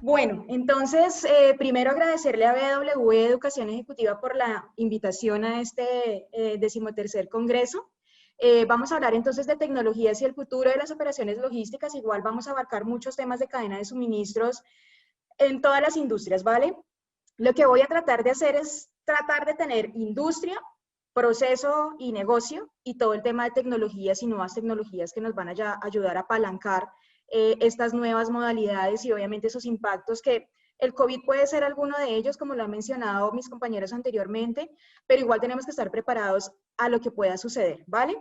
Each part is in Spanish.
Bueno, entonces, primero agradecerle a BW Educación Ejecutiva por la invitación a este 13º Congreso. Vamos a hablar entonces de tecnologías y el futuro de las operaciones logísticas. Igual vamos a abarcar muchos temas de cadena de suministros en todas las industrias, ¿vale? Lo que voy a tratar de hacer es tratar de tener industria, proceso y negocio, y todo el tema de tecnologías y nuevas tecnologías que nos van a ayudar a apalancar estas nuevas modalidades y obviamente esos impactos que el COVID puede ser alguno de ellos, como lo han mencionado mis compañeros anteriormente, pero igual tenemos que estar preparados a lo que pueda suceder, ¿vale?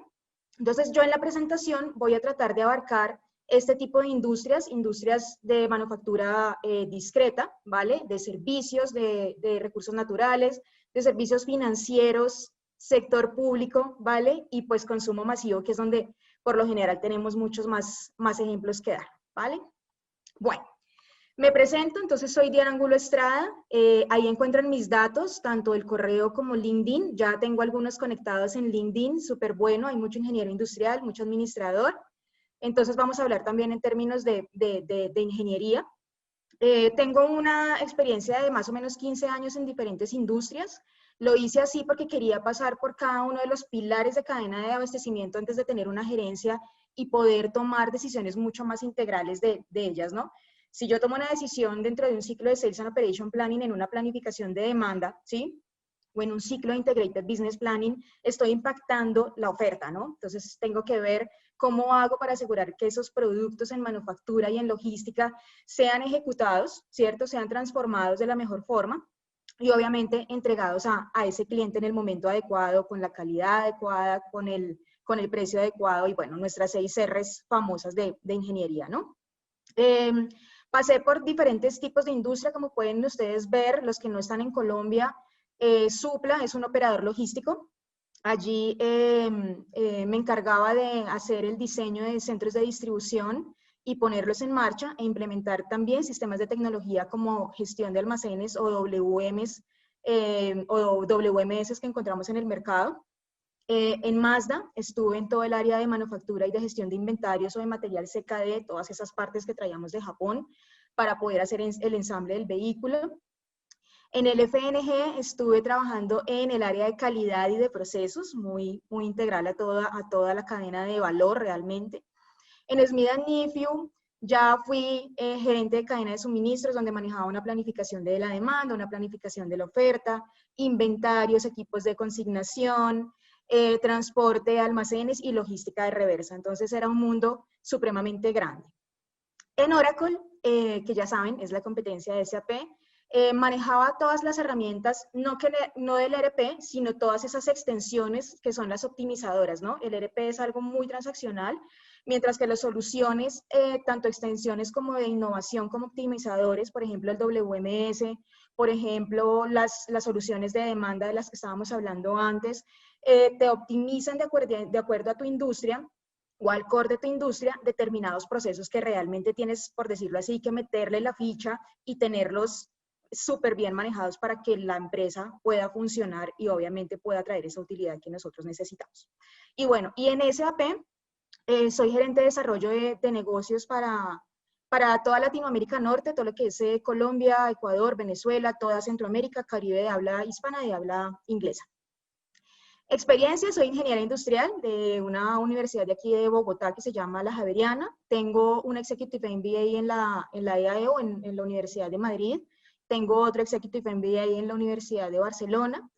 Entonces yo en la presentación voy a tratar de abarcar este tipo de industrias, industrias de manufactura discreta, ¿vale? De servicios, de recursos naturales, de servicios financieros, sector público, ¿vale? Y pues consumo masivo, que es donde por lo general tenemos muchos más ejemplos que dar, ¿vale? Bueno, me presento, entonces soy Diana Angulo Estrada, ahí encuentran mis datos, tanto el correo como LinkedIn, ya tengo algunos conectados en LinkedIn, súper bueno, hay mucho ingeniero industrial, mucho administrador, entonces vamos a hablar también en términos de ingeniería. Tengo una experiencia de más o menos 15 años en diferentes industrias. Lo hice así porque quería pasar por cada uno de los pilares de cadena de abastecimiento antes de tener una gerencia y poder tomar decisiones mucho más integrales de ellas, ¿no? Si yo tomo una decisión dentro de un ciclo de Sales and Operation Planning en una planificación de demanda, ¿sí? O en un ciclo de Integrated Business Planning, estoy impactando la oferta, ¿no? Entonces tengo que ver cómo hago para asegurar que esos productos en manufactura y en logística sean ejecutados, ¿cierto? Sean transformados de la mejor forma y obviamente entregados a ese cliente en el momento adecuado, con la calidad adecuada, con el precio adecuado y bueno, nuestras 6 R's famosas de ingeniería, ¿no? Pasé por diferentes tipos de industria, como pueden ustedes ver, los que no están en Colombia, Supla es un operador logístico. Allí me encargaba de hacer el diseño de centros de distribución y ponerlos en marcha e implementar también sistemas de tecnología como gestión de almacenes o WMS que encontramos en el mercado. En Mazda estuve en todo el área de manufactura y de gestión de inventarios o de material CKD, todas esas partes que traíamos de Japón para poder hacer el ensamble del vehículo. En el FNG estuve trabajando en el área de calidad y de procesos, muy integral a toda la cadena de valor realmente. En Smith & Nephew ya fui gerente de cadena de suministros, donde manejaba una planificación de la demanda, una planificación de la oferta, inventarios, equipos de consignación, transporte, almacenes y logística de reversa. Entonces era un mundo supremamente grande. En Oracle, que ya saben, es la competencia de SAP, manejaba todas las herramientas, no del ERP, sino todas esas extensiones que son las optimizadoras, ¿no? El ERP es algo muy transaccional, mientras que las soluciones, tanto extensiones como de innovación como optimizadores, por ejemplo el WMS, por ejemplo las soluciones de demanda de las que estábamos hablando antes, te optimizan de acuerdo a tu industria o al core de tu industria determinados procesos que realmente tienes, por decirlo así, que meterle la ficha y tenerlos súper bien manejados para que la empresa pueda funcionar y obviamente pueda traer esa utilidad que nosotros necesitamos. Y bueno, y en SAP soy gerente de desarrollo de negocios para toda Latinoamérica Norte, todo lo que es Colombia, Ecuador, Venezuela, toda Centroamérica, Caribe de habla hispana, de habla inglesa. Experiencia, soy ingeniera industrial de una universidad de aquí de Bogotá que se llama La Javeriana. Tengo un Executive MBA en la EAEO, en la Universidad de Madrid. Tengo otro Executive MBA en la Universidad de Barcelona.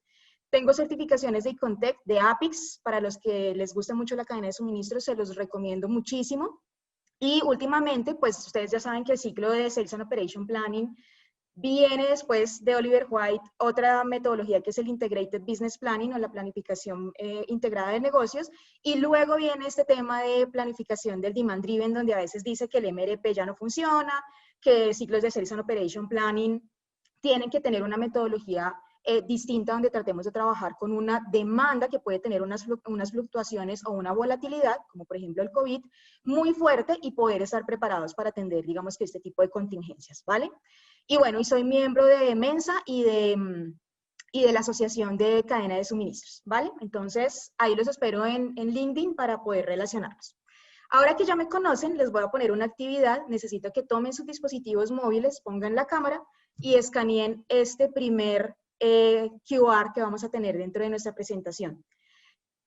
Tengo certificaciones de Icontec, de APIX, para los que les gusta mucho la cadena de suministros, se los recomiendo muchísimo. Y últimamente, pues ustedes ya saben que el ciclo de Sales and Operation Planning viene después de Oliver White otra metodología que es el Integrated Business Planning o la planificación integrada de negocios, y luego viene este tema de planificación del Demand Driven, donde a veces dice que el MRP ya no funciona, que ciclos de Sales and Operation Planning tienen que tener una metodología distinta donde tratemos de trabajar con una demanda que puede tener unas fluctuaciones o una volatilidad, como por ejemplo el COVID, muy fuerte y poder estar preparados para atender, digamos que este tipo de contingencias, ¿vale? Y bueno, y soy miembro de Mensa y de la Asociación de Cadena de Suministros, ¿vale? Entonces, ahí los espero en LinkedIn para poder relacionarnos. Ahora que ya me conocen, les voy a poner una actividad. Necesito que tomen sus dispositivos móviles, pongan la cámara y escaneen este primer QR que vamos a tener dentro de nuestra presentación.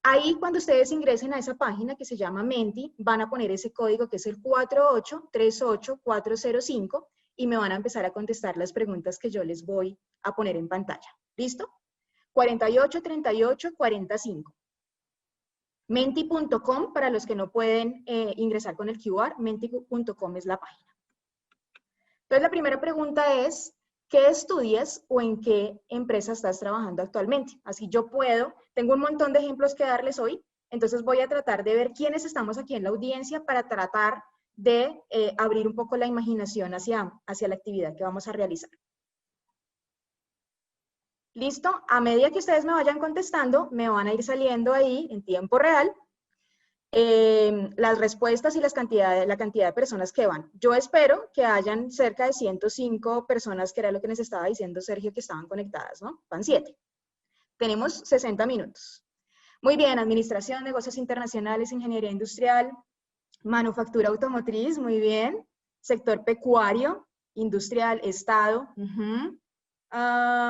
Ahí, cuando ustedes ingresen a esa página que se llama Menti, van a poner ese código que es el 4838405 y me van a empezar a contestar las preguntas que yo les voy a poner en pantalla. ¿Listo? 483845. Menti.com, para los que no pueden ingresar con el QR, menti.com es la página. Entonces, la primera pregunta es, ¿qué estudias o en qué empresa estás trabajando actualmente? Así yo tengo un montón de ejemplos que darles hoy, entonces voy a tratar de ver quiénes estamos aquí en la audiencia para tratar de abrir un poco la imaginación hacia la actividad que vamos a realizar. ¿Listo? A medida que ustedes me vayan contestando, me van a ir saliendo ahí en tiempo real las respuestas y la cantidad de personas que van. Yo espero que hayan cerca de 105 personas, que era lo que nos estaba diciendo Sergio, que estaban conectadas, ¿no? Van 7. Tenemos 60 minutos. Muy bien, administración, negocios internacionales, ingeniería industrial, manufactura automotriz, muy bien. Sector pecuario, industrial, estado,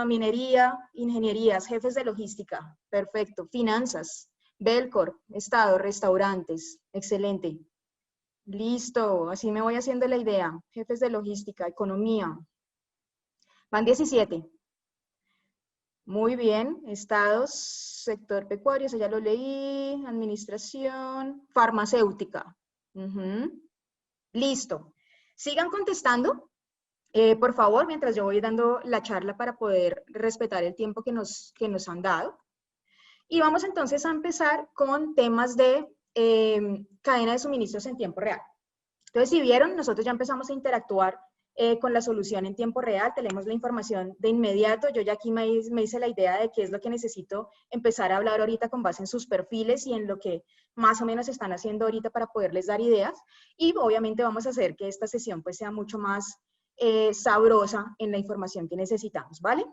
minería, ingenierías, jefes de logística, perfecto. Finanzas, Belcor, estado, restaurantes, excelente. Listo, así me voy haciendo la idea. Jefes de logística, economía. Van 17. Muy bien, estados, sector pecuario, eso ya lo leí, administración, farmacéutica. Listo. Sigan contestando, por favor, mientras yo voy dando la charla para poder respetar el tiempo que nos han dado. Y vamos entonces a empezar con temas de cadena de suministros en tiempo real. Entonces, si vieron, nosotros ya empezamos a interactuar con la solución en tiempo real, tenemos la información de inmediato. Yo ya aquí me hice la idea de qué es lo que necesito empezar a hablar ahorita con base en sus perfiles y en lo que más o menos están haciendo ahorita para poderles dar ideas. Y obviamente vamos a hacer que esta sesión pues sea mucho más sabrosa en la información que necesitamos, ¿vale?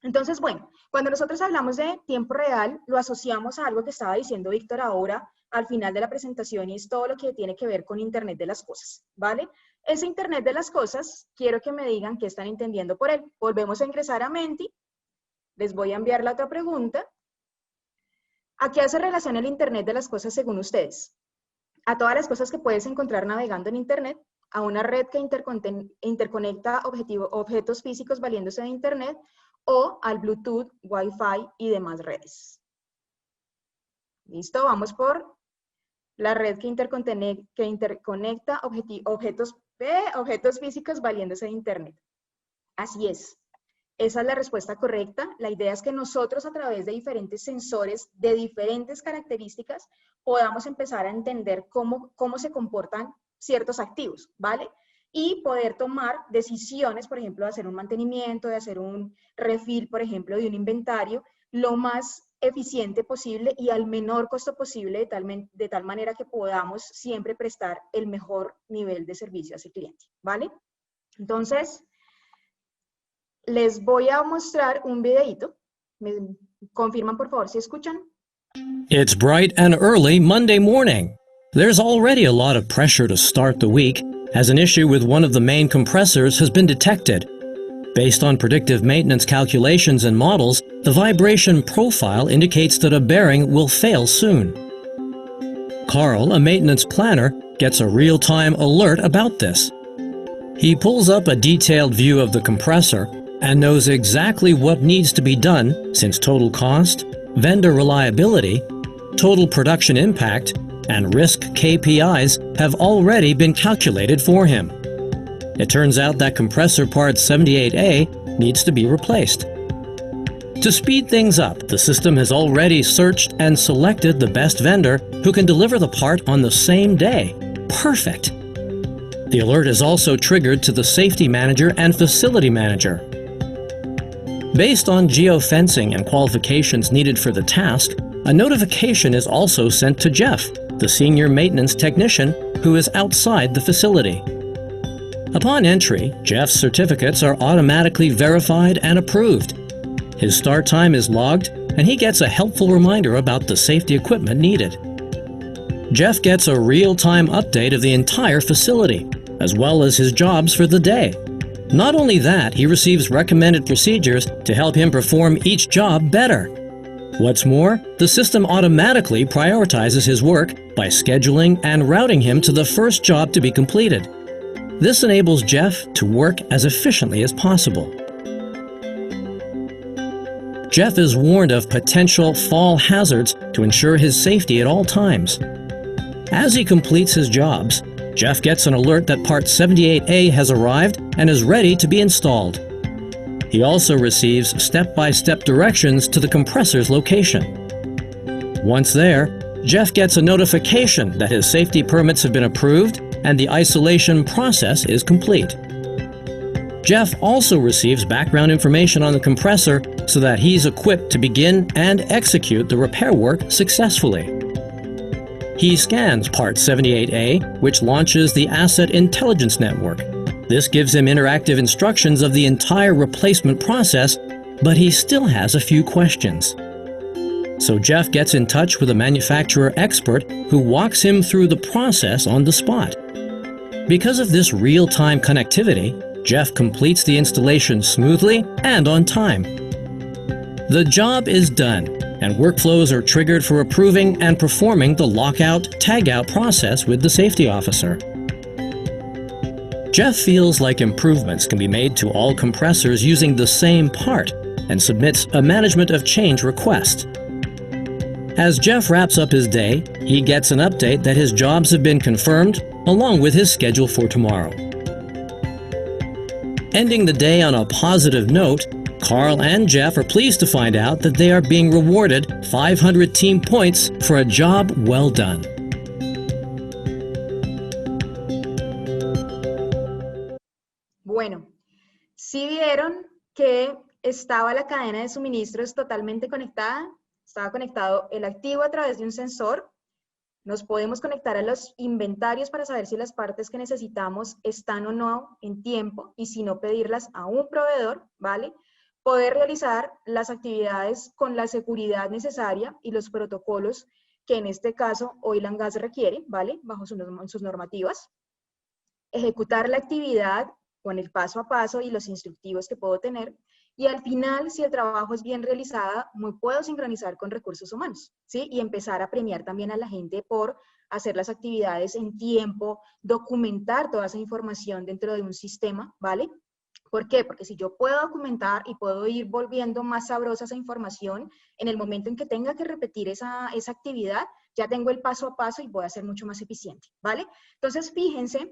Entonces, bueno, cuando nosotros hablamos de tiempo real, lo asociamos a algo que estaba diciendo Víctor ahora al final de la presentación, y es todo lo que tiene que ver con Internet de las cosas, ¿vale? Ese Internet de las cosas, quiero que me digan qué están entendiendo por él. Volvemos a ingresar a Menti, les voy a enviar la otra pregunta. ¿A qué hace relación el Internet de las cosas según ustedes? A todas las cosas que puedes encontrar navegando en Internet, a una red que interconecta objetos físicos valiéndose de Internet, o al Bluetooth, Wi-Fi y demás redes. ¿Listo? Vamos por la red que interconecta objetos físicos valiéndose de Internet. Así es. Esa es la respuesta correcta. La idea es que nosotros, a través de diferentes sensores de diferentes características, podamos empezar a entender cómo se comportan ciertos activos, ¿vale? Y poder tomar decisiones, por ejemplo, de hacer un mantenimiento, de hacer un refill, por ejemplo, de un inventario, lo más eficiente posible y al menor costo posible, de tal manera que podamos siempre prestar el mejor nivel de servicio a ese cliente, ¿vale? Entonces, les voy a mostrar un videíto. ¿Me confirman, por favor, si escuchan? It's bright and early Monday morning. There's already a lot of pressure to start the week, as an issue with one of the main compressors has been detected. Based on predictive maintenance calculations and models, the vibration profile indicates that a bearing will fail soon. Carl, a maintenance planner, gets a real-time alert about this. He pulls up a detailed view of the compressor and knows exactly what needs to be done, since total cost, vendor reliability, total production impact, and risk KPIs have already been calculated for him. It turns out that compressor part 78A needs to be replaced. To speed things up, the system has already searched and selected the best vendor who can deliver the part on the same day. Perfect! The alert is also triggered to the safety manager and facility manager. Based on geofencing and qualifications needed for the task, a notification is also sent to Jeff, the senior maintenance technician who is outside the facility. Upon entry, Jeff's certificates are automatically verified and approved. His start time is logged, and he gets a helpful reminder about the safety equipment needed. Jeff gets a real-time update of the entire facility, as well as his jobs for the day. Not only that, he receives recommended procedures to help him perform each job better. What's more, the system automatically prioritizes his work by scheduling and routing him to the first job to be completed. This enables Jeff to work as efficiently as possible. Jeff is warned of potential fall hazards to ensure his safety at all times. As he completes his jobs, Jeff gets an alert that Part 78A has arrived and is ready to be installed. He also receives step-by-step directions to the compressor's location. Once there, Jeff gets a notification that his safety permits have been approved and the isolation process is complete. Jeff also receives background information on the compressor so that he's equipped to begin and execute the repair work successfully. He scans Part 78A, which launches the Asset Intelligence Network. This gives him interactive instructions of the entire replacement process, but he still has a few questions. So Jeff gets in touch with a manufacturer expert who walks him through the process on the spot. Because of this real-time connectivity, Jeff completes the installation smoothly and on time. The job is done, and workflows are triggered for approving and performing the lockout-tagout process with the safety officer. Jeff feels like improvements can be made to all compressors using the same part and submits a management of change request. As Jeff wraps up his day, he gets an update that his jobs have been confirmed, along with his schedule for tomorrow. Ending the day on a positive note, Carl and Jeff are pleased to find out that they are being rewarded 500 team points for a job well done. Bueno, sí vieron que estaba la cadena de suministros totalmente conectada, estaba conectado el activo a través de un sensor, nos podemos conectar a los inventarios para saber si las partes que necesitamos están o no en tiempo y si no pedirlas a un proveedor, ¿vale? Poder realizar las actividades con la seguridad necesaria y los protocolos que en este caso Oil and Gas requiere, ¿vale? Bajo sus normativas. Ejecutar la actividad con el paso a paso y los instructivos que puedo tener. Y al final, si el trabajo es bien realizado, me puedo sincronizar con recursos humanos, ¿sí? Y empezar a premiar también a la gente por hacer las actividades en tiempo, documentar toda esa información dentro de un sistema, ¿vale? ¿Por qué? Porque si yo puedo documentar y puedo ir volviendo más sabrosa esa información, en el momento en que tenga que repetir esa actividad, ya tengo el paso a paso y voy a ser mucho más eficiente, ¿vale? Entonces, fíjense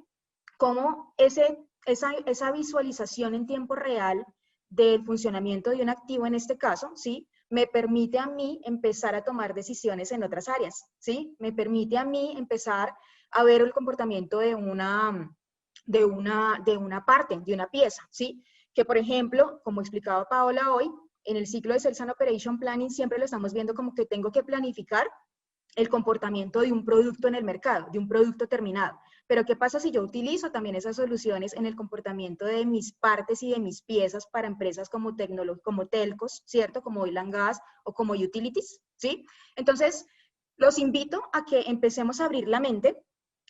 cómo esa visualización en tiempo real del funcionamiento de un activo en este caso, ¿sí? Me permite a mí empezar a tomar decisiones en otras áreas, ¿sí? Me permite a mí empezar a ver el comportamiento de una parte, de una pieza, ¿sí? Que, por ejemplo, como explicaba Paola hoy, en el ciclo de Sales and Operation Planning siempre lo estamos viendo como que tengo que planificar el comportamiento de un producto en el mercado, de un producto terminado. Pero ¿qué pasa si yo utilizo también esas soluciones en el comportamiento de mis partes y de mis piezas para empresas como telcos, ¿cierto? Como Oil and Gas o como utilities, ¿sí? Entonces, los invito a que empecemos a abrir la mente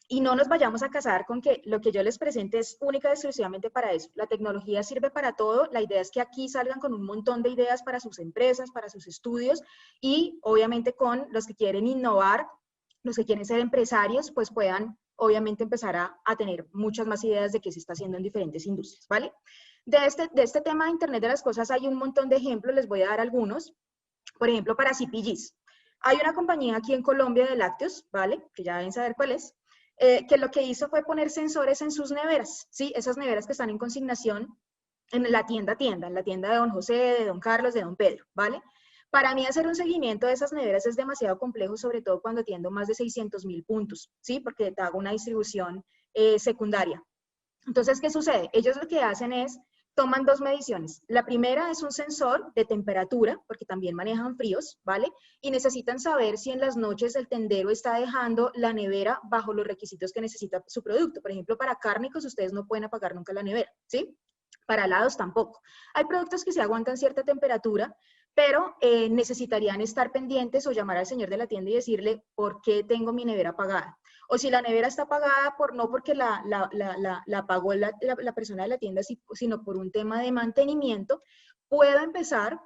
y no nos vayamos a casar con que lo que yo les presente es única y exclusivamente para eso. La tecnología sirve para todo. La idea es que aquí salgan con un montón de ideas para sus empresas, para sus estudios y obviamente con los que quieren innovar, los que quieren ser empresarios, pues puedan obviamente empezar a tener muchas más ideas de qué se está haciendo en diferentes industrias, ¿vale? De este tema de Internet de las Cosas hay un montón de ejemplos, les voy a dar algunos. Por ejemplo, para CPGs. Hay una compañía aquí en Colombia de lácteos, ¿vale? Que ya deben saber cuál es. Que lo que hizo fue poner sensores en sus neveras, ¿sí? Esas neveras que están en consignación en la tienda, en la tienda de don José, de don Carlos, de don Pedro, ¿vale? Para mí hacer un seguimiento de esas neveras es demasiado complejo, sobre todo cuando atiendo más de 600.000 puntos, ¿sí? Porque te hago una distribución secundaria. Entonces, ¿qué sucede? Ellos lo que hacen es, toman dos mediciones. La primera es un sensor de temperatura, porque también manejan fríos, ¿vale? Y necesitan saber si en las noches el tendero está dejando la nevera bajo los requisitos que necesita su producto. Por ejemplo, para cárnicos ustedes no pueden apagar nunca la nevera, ¿sí? Para helados tampoco. Hay productos que se aguantan cierta temperatura, pero necesitarían estar pendientes o llamar al señor de la tienda y decirle por qué tengo mi nevera apagada. O si la nevera está apagada no porque la apagó la persona de la tienda, sino por un tema de mantenimiento, puedo empezar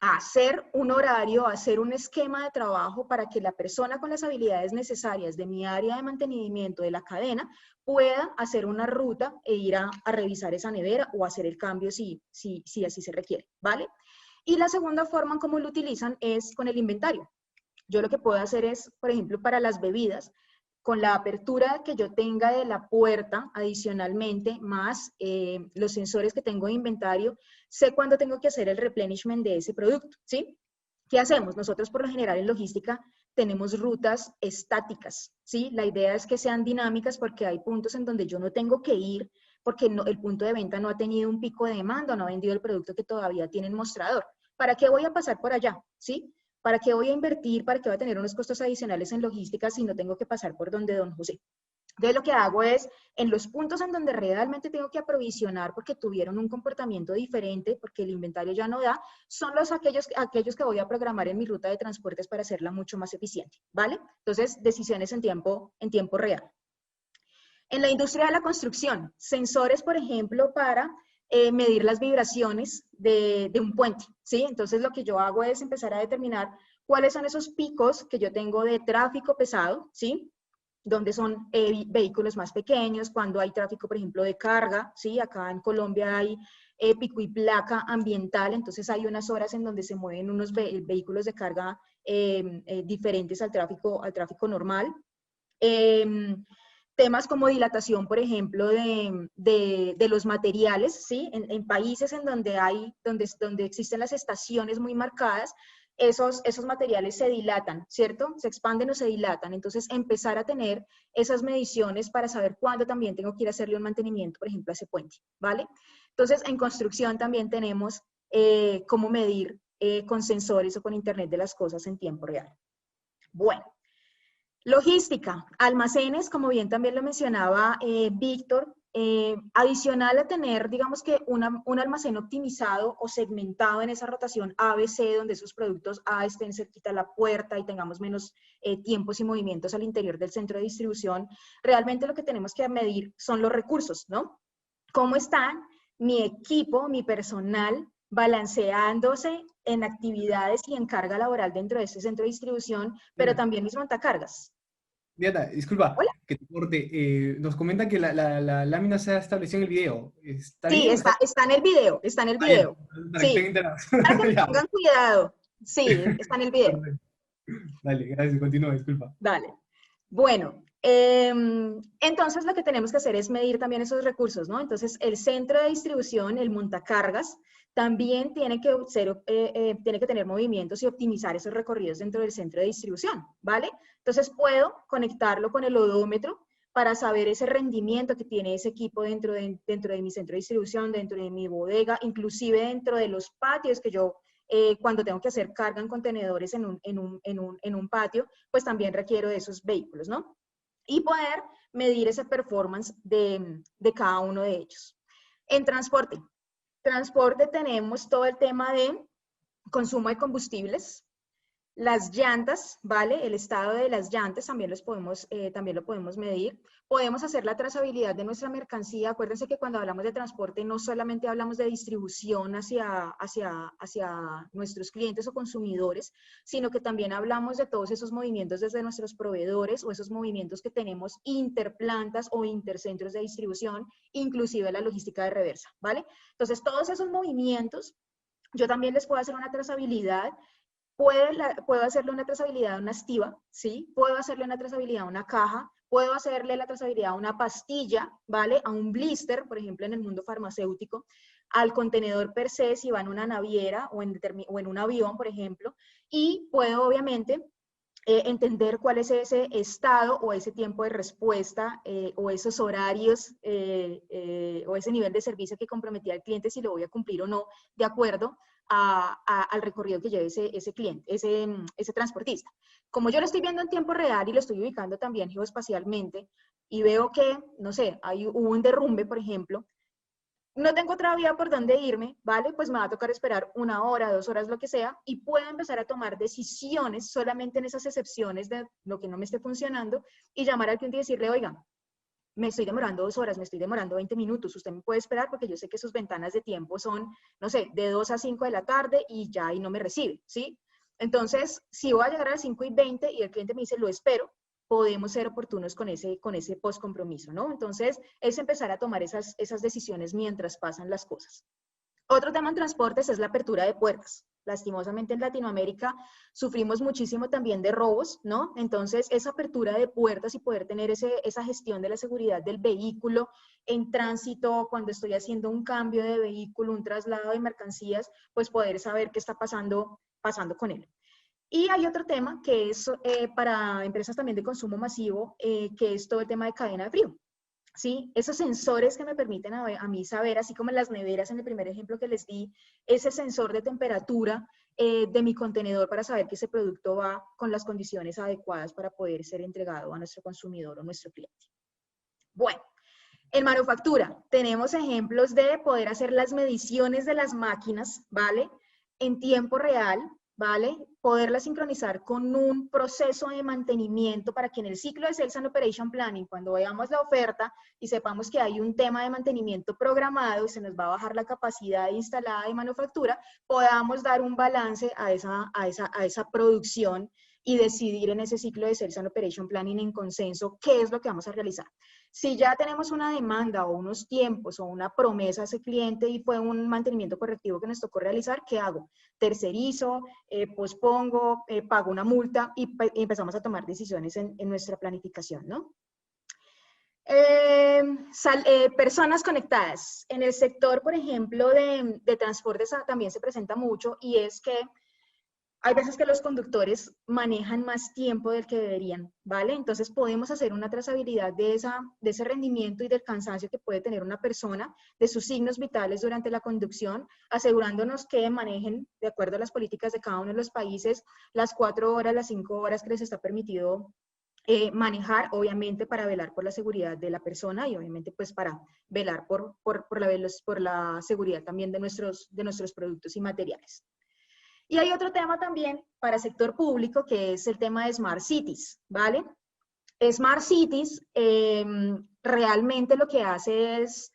a hacer un horario, a hacer un esquema de trabajo para que la persona con las habilidades necesarias de mi área de mantenimiento de la cadena pueda hacer una ruta e ir a revisar esa nevera o hacer el cambio si así se requiere, ¿vale? Y la segunda forma en cómo lo utilizan es con el inventario. Yo lo que puedo hacer es, por ejemplo, para las bebidas, con la apertura que yo tenga de la puerta adicionalmente, más los sensores que tengo de inventario, sé cuándo tengo que hacer el replenishment de ese producto, ¿sí? ¿Qué hacemos? Nosotros por lo general en logística tenemos rutas estáticas, ¿sí? La idea es que sean dinámicas porque hay puntos en donde yo no tengo que ir porque el punto de venta no ha tenido un pico de demanda, no ha vendido el producto que todavía tiene en mostrador. ¿Para qué voy a pasar por allá? ¿Sí? ¿Para qué voy a invertir? ¿Para qué voy a tener unos costos adicionales en logística si no tengo que pasar por donde don José? Entonces lo que hago es, en los puntos en donde realmente tengo que aprovisionar porque tuvieron un comportamiento diferente, porque el inventario ya no da, son aquellos que voy a programar en mi ruta de transportes para hacerla mucho más eficiente, ¿vale? Entonces, decisiones en tiempo real. En la industria de la construcción, sensores, por ejemplo, para medir las vibraciones de un puente, ¿sí? Entonces lo que yo hago es empezar a determinar cuáles son esos picos que yo tengo de tráfico pesado, ¿sí? Donde son vehículos más pequeños, cuando hay tráfico, por ejemplo, de carga, ¿sí? Acá en Colombia hay pico y placa ambiental, entonces hay unas horas en donde se mueven unos vehículos de carga diferentes al tráfico normal. Temas como dilatación, por ejemplo, de los materiales, ¿sí? En países en donde existen las estaciones muy marcadas, esos materiales se dilatan, ¿cierto? Se expanden o se dilatan. Entonces, empezar a tener esas mediciones para saber cuándo también tengo que ir a hacerle un mantenimiento, por ejemplo, a ese puente, ¿vale? Entonces, en construcción también tenemos cómo medir con sensores o con Internet de las cosas en tiempo real. Bueno. Logística, almacenes, como bien también lo mencionaba Víctor, adicional a tener, digamos que un almacén optimizado o segmentado en esa rotación ABC, donde esos productos A estén cerquita a la puerta y tengamos menos tiempos y movimientos al interior del centro de distribución, realmente lo que tenemos que medir son los recursos, ¿no? ¿Cómo están mi equipo, mi personal, balanceándose en actividades y en carga laboral dentro de ese centro de distribución, pero también mis montacargas? Diana, disculpa Hola. que te corte. Nos comenta que la lámina se ha establecido en el video. ¿Está Sí, bien? está en el video, está en el Está bien, video. para que estén Sí, enterados. para que me Ya, pongan cuidado. Sí, está en el video. perfecto. Dale, gracias, continúa, disculpa. Dale. Bueno, entonces lo que tenemos que hacer es medir también esos recursos, ¿no? Entonces, el centro de distribución, el montacargas, también tiene que tener movimientos y optimizar esos recorridos dentro del centro de distribución, ¿vale? Entonces, puedo conectarlo con el odómetro para saber ese rendimiento que tiene ese equipo dentro de mi centro de distribución, dentro de mi bodega, inclusive dentro de los patios que yo cuando tengo que hacer carga en contenedores en un patio, pues también requiero de esos vehículos, ¿no? Y poder medir esa performance de cada uno de ellos. En transporte tenemos todo el tema de consumo de combustibles, las llantas, ¿vale? El estado de las llantas también lo podemos medir. Podemos hacer la trazabilidad de nuestra mercancía. Acuérdense que cuando hablamos de transporte no solamente hablamos de distribución hacia nuestros clientes o consumidores, sino que también hablamos de todos esos movimientos desde nuestros proveedores o esos movimientos que tenemos interplantas o intercentros de distribución, inclusive la logística de reversa, ¿vale? Entonces, todos esos movimientos, yo también les puedo hacer una trazabilidad. Puedo hacerle una trazabilidad a una estiva, ¿sí? Puedo hacerle una trazabilidad a una caja, puedo hacerle la trazabilidad a una pastilla, ¿vale? A un blister, por ejemplo, en el mundo farmacéutico, al contenedor per se, si va en una naviera o en un avión, por ejemplo, y puedo, obviamente, entender cuál es ese estado o ese tiempo de respuesta o esos horarios o ese nivel de servicio que comprometí al cliente, si lo voy a cumplir o no, de acuerdo al recorrido que lleve ese cliente, ese transportista. Como yo lo estoy viendo en tiempo real y lo estoy ubicando también geoespacialmente y veo que, no sé, hubo un derrumbe, por ejemplo, no tengo otra vía por donde irme, ¿vale? Pues me va a tocar esperar 1 hora, 2 horas, lo que sea, y puedo empezar a tomar decisiones solamente en esas excepciones de lo que no me esté funcionando y llamar al cliente y decirle, oiga, me estoy demorando 2 horas, me estoy demorando 20 minutos, usted me puede esperar porque yo sé que sus ventanas de tiempo son, no sé, de 2 a 5 de la tarde y ya ahí no me recibe, ¿sí? Entonces, si voy a llegar a las 5:20 y el cliente me dice, lo espero, podemos ser oportunos con ese post compromiso, ¿no? Entonces, es empezar a tomar esas decisiones mientras pasan las cosas. Otro tema en transportes es la apertura de puertas. Lastimosamente en Latinoamérica sufrimos muchísimo también de robos, ¿no? Entonces, esa apertura de puertas y poder tener esa gestión de la seguridad del vehículo en tránsito, cuando estoy haciendo un cambio de vehículo, un traslado de mercancías, pues poder saber qué está pasando con él. Y hay otro tema que es para empresas también de consumo masivo, que es todo el tema de cadena de frío. ¿Sí? Esos sensores que me permiten a mí saber, así como en las neveras en el primer ejemplo que les di, ese sensor de temperatura de mi contenedor para saber que ese producto va con las condiciones adecuadas para poder ser entregado a nuestro consumidor o nuestro cliente. Bueno, en manufactura tenemos ejemplos de poder hacer las mediciones de las máquinas, ¿vale? En tiempo real, ¿vale? Poderla sincronizar con un proceso de mantenimiento para que en el ciclo de Sales and Operation Planning, cuando veamos la oferta y sepamos que hay un tema de mantenimiento programado y se nos va a bajar la capacidad instalada de manufactura, podamos dar un balance a esa producción y decidir en ese ciclo de Sales and Operation Planning en consenso qué es lo que vamos a realizar. Si ya tenemos una demanda o unos tiempos o una promesa a ese cliente y fue un mantenimiento correctivo que nos tocó realizar, ¿qué hago? Tercerizo, pospongo, pago una multa y empezamos a tomar decisiones en nuestra planificación, ¿no? Personas conectadas. En el sector, por ejemplo, de transportes también se presenta mucho y es que hay veces que los conductores manejan más tiempo del que deberían, ¿vale? Entonces podemos hacer una trazabilidad de ese rendimiento y del cansancio que puede tener una persona, de sus signos vitales durante la conducción, asegurándonos que manejen, de acuerdo a las políticas de cada uno de los países, las 4 horas, las 5 horas que les está permitido manejar, obviamente para velar por la seguridad de la persona y obviamente pues para velar por la seguridad también de nuestros productos y materiales. Y hay otro tema también para el sector público, que es el tema de Smart Cities, ¿vale? Smart Cities realmente lo que hace es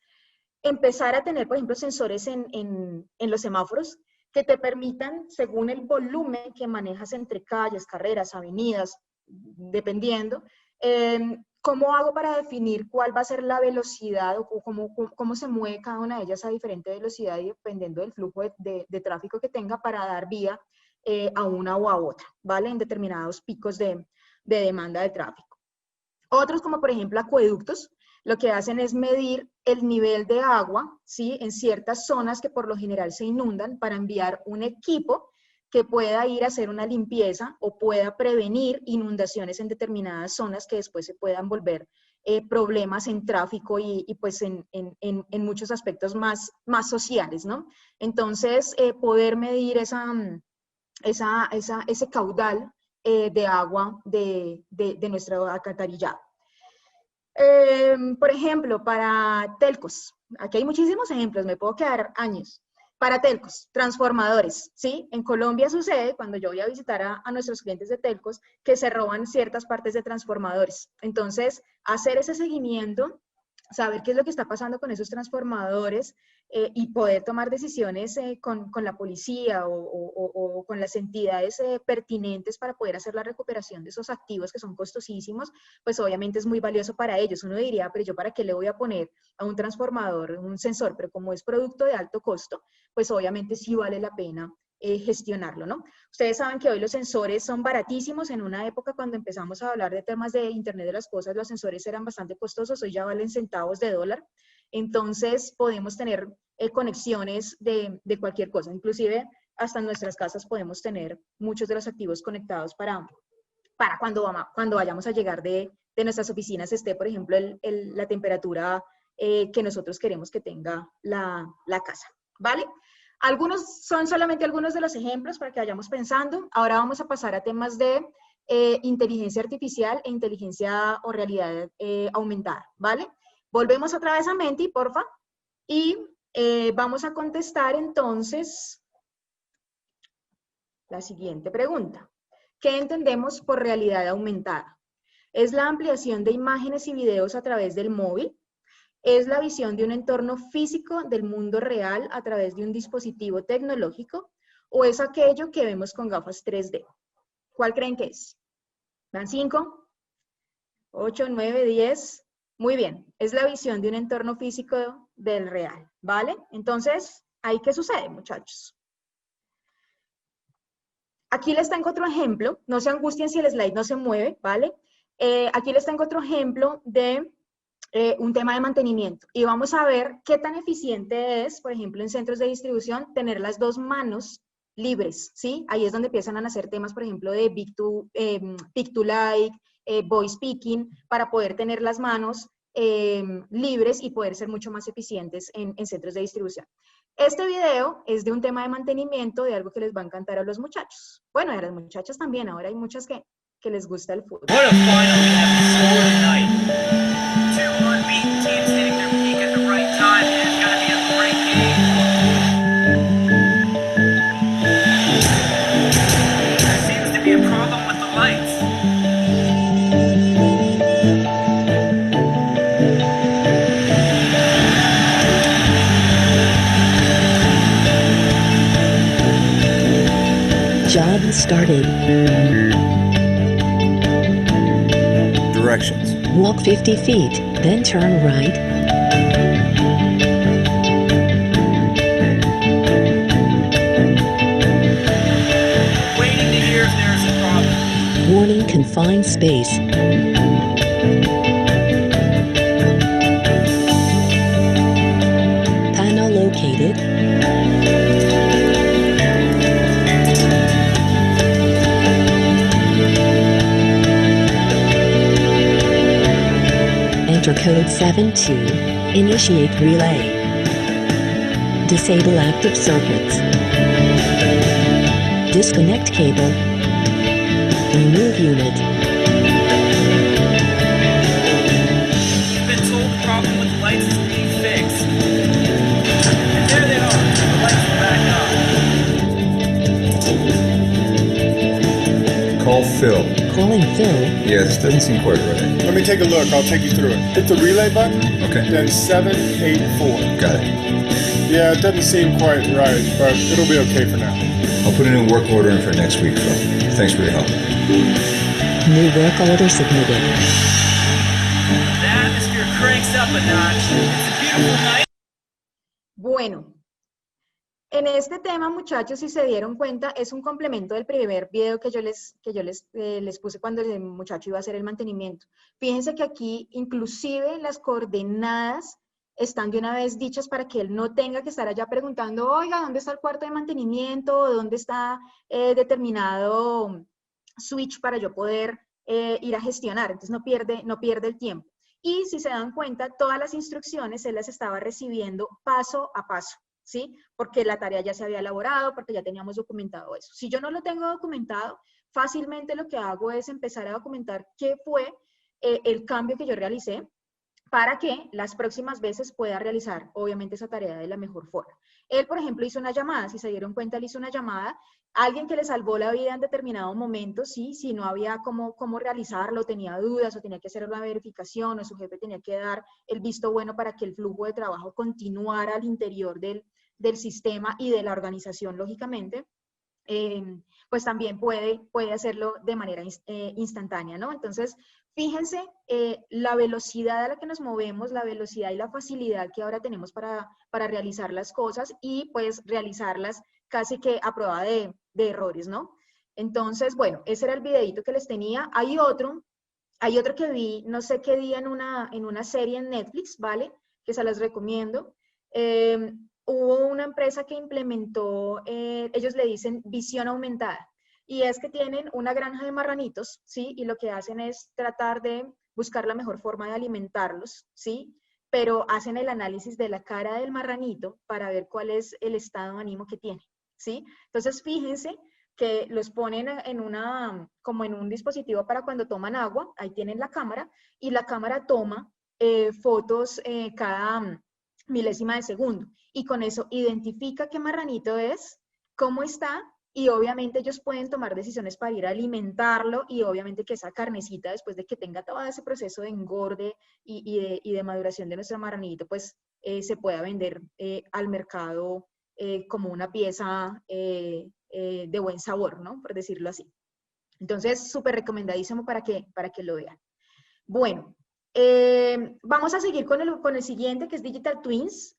empezar a tener, por ejemplo, sensores en los semáforos que te permitan, según el volumen que manejas entre calles, carreras, avenidas, dependiendo, ¿cómo hago para definir cuál va a ser la velocidad o cómo se mueve cada una de ellas a diferente velocidad y dependiendo del flujo de tráfico que tenga para dar vía a una o a otra, ¿vale? En determinados picos de demanda de tráfico. Otros, como por ejemplo acueductos, lo que hacen es medir el nivel de agua, ¿sí? En ciertas zonas que por lo general se inundan para enviar un equipo que pueda ir a hacer una limpieza o pueda prevenir inundaciones en determinadas zonas que después se puedan volver problemas en tráfico y pues en muchos aspectos más sociales, ¿no? Entonces, poder medir ese caudal de agua de nuestro alcantarillado. Por ejemplo, para telcos, aquí hay muchísimos ejemplos, me puedo quedar años. Para telcos, transformadores, ¿sí? En Colombia sucede, cuando yo voy a visitar a nuestros clientes de telcos, que se roban ciertas partes de transformadores. Entonces, hacer ese seguimiento, saber qué es lo que está pasando con esos transformadores y poder tomar decisiones con la policía o con las entidades pertinentes para poder hacer la recuperación de esos activos que son costosísimos, pues obviamente es muy valioso para ellos. Uno diría, pero yo para qué le voy a poner a un transformador un sensor, pero como es producto de alto costo, pues obviamente sí vale la pena gestionarlo, ¿no? Ustedes saben que hoy los sensores son baratísimos. En una época cuando empezamos a hablar de temas de Internet de las Cosas, los sensores eran bastante costosos, hoy ya valen centavos de dólar. Entonces podemos tener conexiones de cualquier cosa, inclusive hasta en nuestras casas podemos tener muchos de los activos conectados para cuando vayamos a llegar de nuestras oficinas esté, por ejemplo, la temperatura que nosotros queremos que tenga la casa, ¿vale? Son solamente algunos de los ejemplos para que vayamos pensando. Ahora vamos a pasar a temas de inteligencia artificial e inteligencia o realidad aumentada, ¿vale? Volvemos otra vez a Menti, porfa, y Vamos a contestar entonces la siguiente pregunta. ¿Qué entendemos por realidad aumentada? ¿Es la ampliación de imágenes y videos a través del móvil? ¿Es la visión de un entorno físico del mundo real a través de un dispositivo tecnológico? ¿O es aquello que vemos con gafas 3D? ¿Cuál creen que es? ¿Dan 5? 8, 9, 10. Muy bien, es la visión de un entorno físico del real, ¿vale? Entonces, ¿ahí qué sucede, muchachos? Aquí les tengo otro ejemplo, no se angustien si el slide no se mueve, ¿vale? Aquí les tengo otro ejemplo de un tema de mantenimiento y vamos a ver qué tan eficiente es, por ejemplo, en centros de distribución, tener las dos manos libres, ¿sí? Ahí es donde empiezan a nacer temas, por ejemplo, de Pick to Like, Voice Picking, para poder tener las manos libres y poder ser mucho más eficientes en centros de distribución. Este video es de un tema de mantenimiento de algo que les va a encantar a los muchachos. Bueno, a las muchachas también, ahora hay muchas que les gusta el fútbol. What a final we have score tonight. Two unbeaten teams hitting their peak at the right time. It's going to be a great game. There seems to be a problem with the lights. Job started. Directions. Walk 50 feet, then turn right. Waiting to hear if there's a problem. Warning, confined space. Panel located. Enter code 72. Initiate relay. Disable active circuits. Disconnect cable. Remove unit. You've been told the problem with the lights is being fixed. And there they are. The lights are back on. Call Phil. Calling Phil. Yeah, this doesn't seem quite right. Let me take a look. I'll take you through it. Hit the relay button, Okay. then 784. Got it. Yeah, it doesn't seem quite right, but it'll be okay for now. I'll put a new work order in for next week, Phil. Thanks for your help. New work order submitted. The atmosphere cranks up a notch. It's a beautiful night. Bueno, en este tema, muchachos, si se dieron cuenta, es un complemento del primer video que yo les puse cuando el muchacho iba a hacer el mantenimiento. Fíjense que aquí, inclusive, las coordenadas están de una vez dichas para que él no tenga que estar allá preguntando, oiga, ¿dónde está el cuarto de mantenimiento? ¿O dónde está determinado switch para yo poder ir a gestionar? Entonces no pierde el tiempo. Y si se dan cuenta, todas las instrucciones él las estaba recibiendo paso a paso, ¿sí? Porque la tarea ya se había elaborado, porque ya teníamos documentado eso. Si yo no lo tengo documentado, fácilmente lo que hago es empezar a documentar qué fue el cambio que yo realicé para que las próximas veces pueda realizar, obviamente, esa tarea de la mejor forma. Él, por ejemplo, hizo una llamada, si se dieron cuenta, él hizo una llamada, alguien que le salvó la vida en determinado momento, sí, si no había cómo realizarlo, tenía dudas o tenía que hacer una verificación o su jefe tenía que dar el visto bueno para que el flujo de trabajo continuara al interior del sistema y de la organización, lógicamente, pues también puede hacerlo de manera instantánea, ¿no? Entonces, fíjense la velocidad a la que nos movemos, la velocidad y la facilidad que ahora tenemos para realizar las cosas y pues realizarlas casi que a prueba de errores, ¿no? Entonces, bueno, ese era el videito que les tenía. Hay otro que vi, no sé qué día en una serie en Netflix, ¿vale? Que se las recomiendo. Hubo una empresa que implementó, ellos le dicen visión aumentada, y es que tienen una granja de marranitos, ¿sí? Y lo que hacen es tratar de buscar la mejor forma de alimentarlos, ¿sí? Pero hacen el análisis de la cara del marranito para ver cuál es el estado de ánimo que tiene, ¿sí? Entonces, fíjense que los ponen como en un dispositivo para cuando toman agua, ahí tienen la cámara, y la cámara toma fotos cada milésima de segundo. y con eso identifica qué marranito es, cómo está, y obviamente ellos pueden tomar decisiones para ir a alimentarlo, y obviamente que esa carnecita, después de que tenga todo ese proceso de engorde y de maduración de nuestro marranito, pues se pueda vender al mercado como una pieza de buen sabor, ¿no? Por decirlo así. Entonces, súper recomendadísimo para que lo vean. Bueno, vamos a seguir con el siguiente, que es Digital Twins.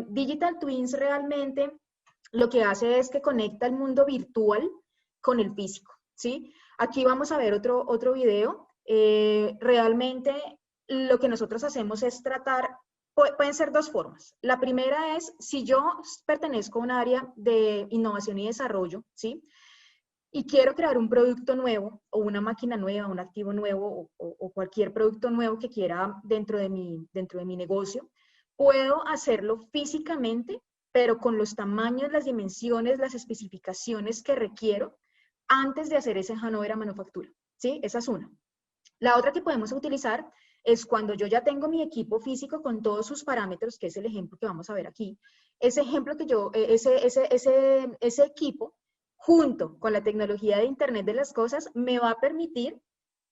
Digital Twins realmente lo que hace es que conecta el mundo virtual con el físico, ¿sí? Aquí vamos a ver otro video. Realmente lo que nosotros hacemos es tratar, pueden ser dos formas. La primera es, si yo pertenezco a un área de innovación y desarrollo, ¿sí? Y quiero crear un producto nuevo, o una máquina nueva, un activo nuevo, o cualquier producto nuevo que quiera dentro de mi negocio, puedo hacerlo físicamente, pero con los tamaños, las dimensiones, las especificaciones que requiero antes de hacer ese handover a manufactura, ¿sí? Esa es una. La otra que podemos utilizar es cuando yo ya tengo mi equipo físico con todos sus parámetros, que es el ejemplo que vamos a ver aquí. Ese ejemplo que ese equipo, junto con la tecnología de Internet de las Cosas, me va a permitir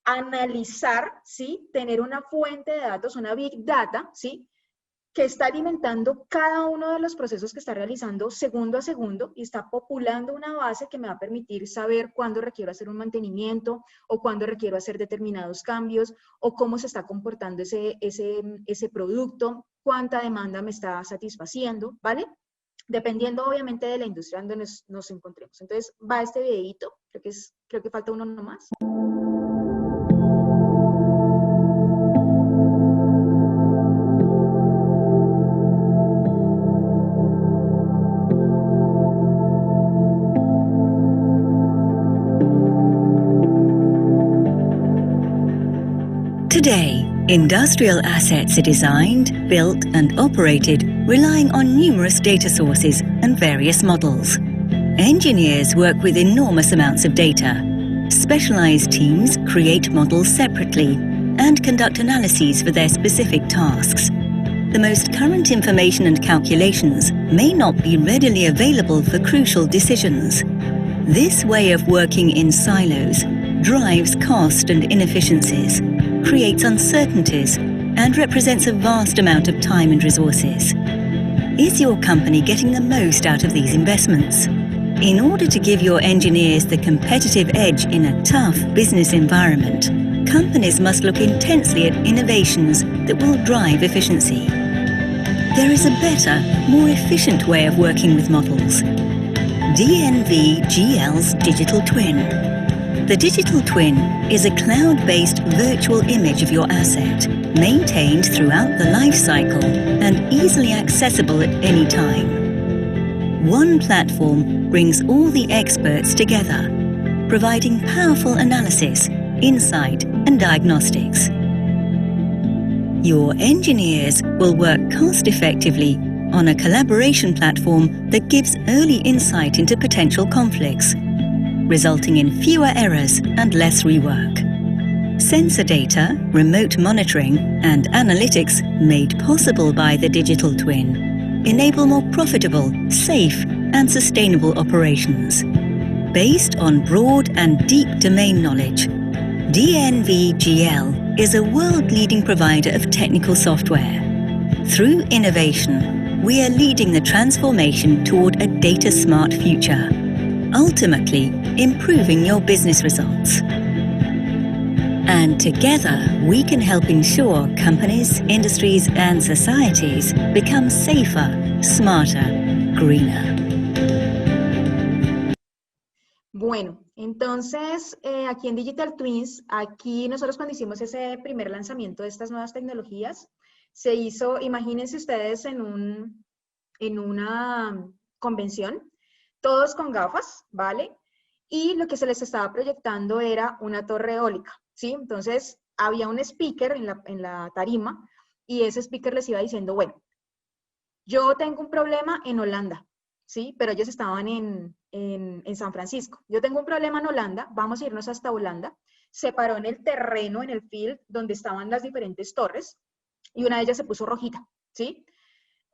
analizar, ¿sí? Tener una fuente de datos, una Big Data, ¿sí? Que está alimentando cada uno de los procesos que está realizando segundo a segundo, y está populando una base que me va a permitir saber cuándo requiero hacer un mantenimiento, o cuándo requiero hacer determinados cambios, o cómo se está comportando ese producto, cuánta demanda me está satisfaciendo, ¿vale? Dependiendo obviamente de la industria donde nos encontremos. Entonces va este videito, creo que falta uno nomás. Today, industrial assets are designed, built, and operated relying on numerous data sources and various models. Engineers work with enormous amounts of data. Specialized teams create models separately and conduct analyses for their specific tasks. The most current information and calculations may not be readily available for crucial decisions. This way of working in silos drives cost and inefficiencies, creates uncertainties, and represents a vast amount of time and resources. Is your company getting the most out of these investments? In order to give your engineers the competitive edge in a tough business environment, companies must look intensely at innovations that will drive efficiency. There is a better, more efficient way of working with models. DNV GL's Digital Twin. The Digital Twin is a cloud-based virtual image of your asset, maintained throughout the life cycle and easily accessible at any time. One platform brings all the experts together, providing powerful analysis, insight, and diagnostics. Your engineers will work cost-effectively on a collaboration platform that gives early insight into potential conflicts, resulting in fewer errors and less rework. Sensor data, remote monitoring, and analytics made possible by the Digital Twin enable more profitable, safe, and sustainable operations. Based on broad and deep domain knowledge, DNV-GL is a world-leading provider of technical software. Through innovation, we are leading the transformation toward a data-smart future, ultimately improving your business results. And together, we can help ensure companies, industries, and societies become safer, smarter, greener. Bueno, entonces aquí en Digital Twins, aquí nosotros cuando hicimos ese primer lanzamiento de estas nuevas tecnologías, se hizo, imagínense ustedes en una convención, todos con gafas, ¿vale? Y lo que se les estaba proyectando era una torre eólica, ¿sí? Entonces había un speaker en la tarima, y ese speaker les iba diciendo, bueno, yo tengo un problema en Holanda, ¿sí? Pero ellos estaban en San Francisco. Yo tengo un problema en Holanda, vamos a irnos hasta Holanda. Se paró en el terreno, en el field, donde estaban las diferentes torres, y una de ellas se puso rojita, ¿sí?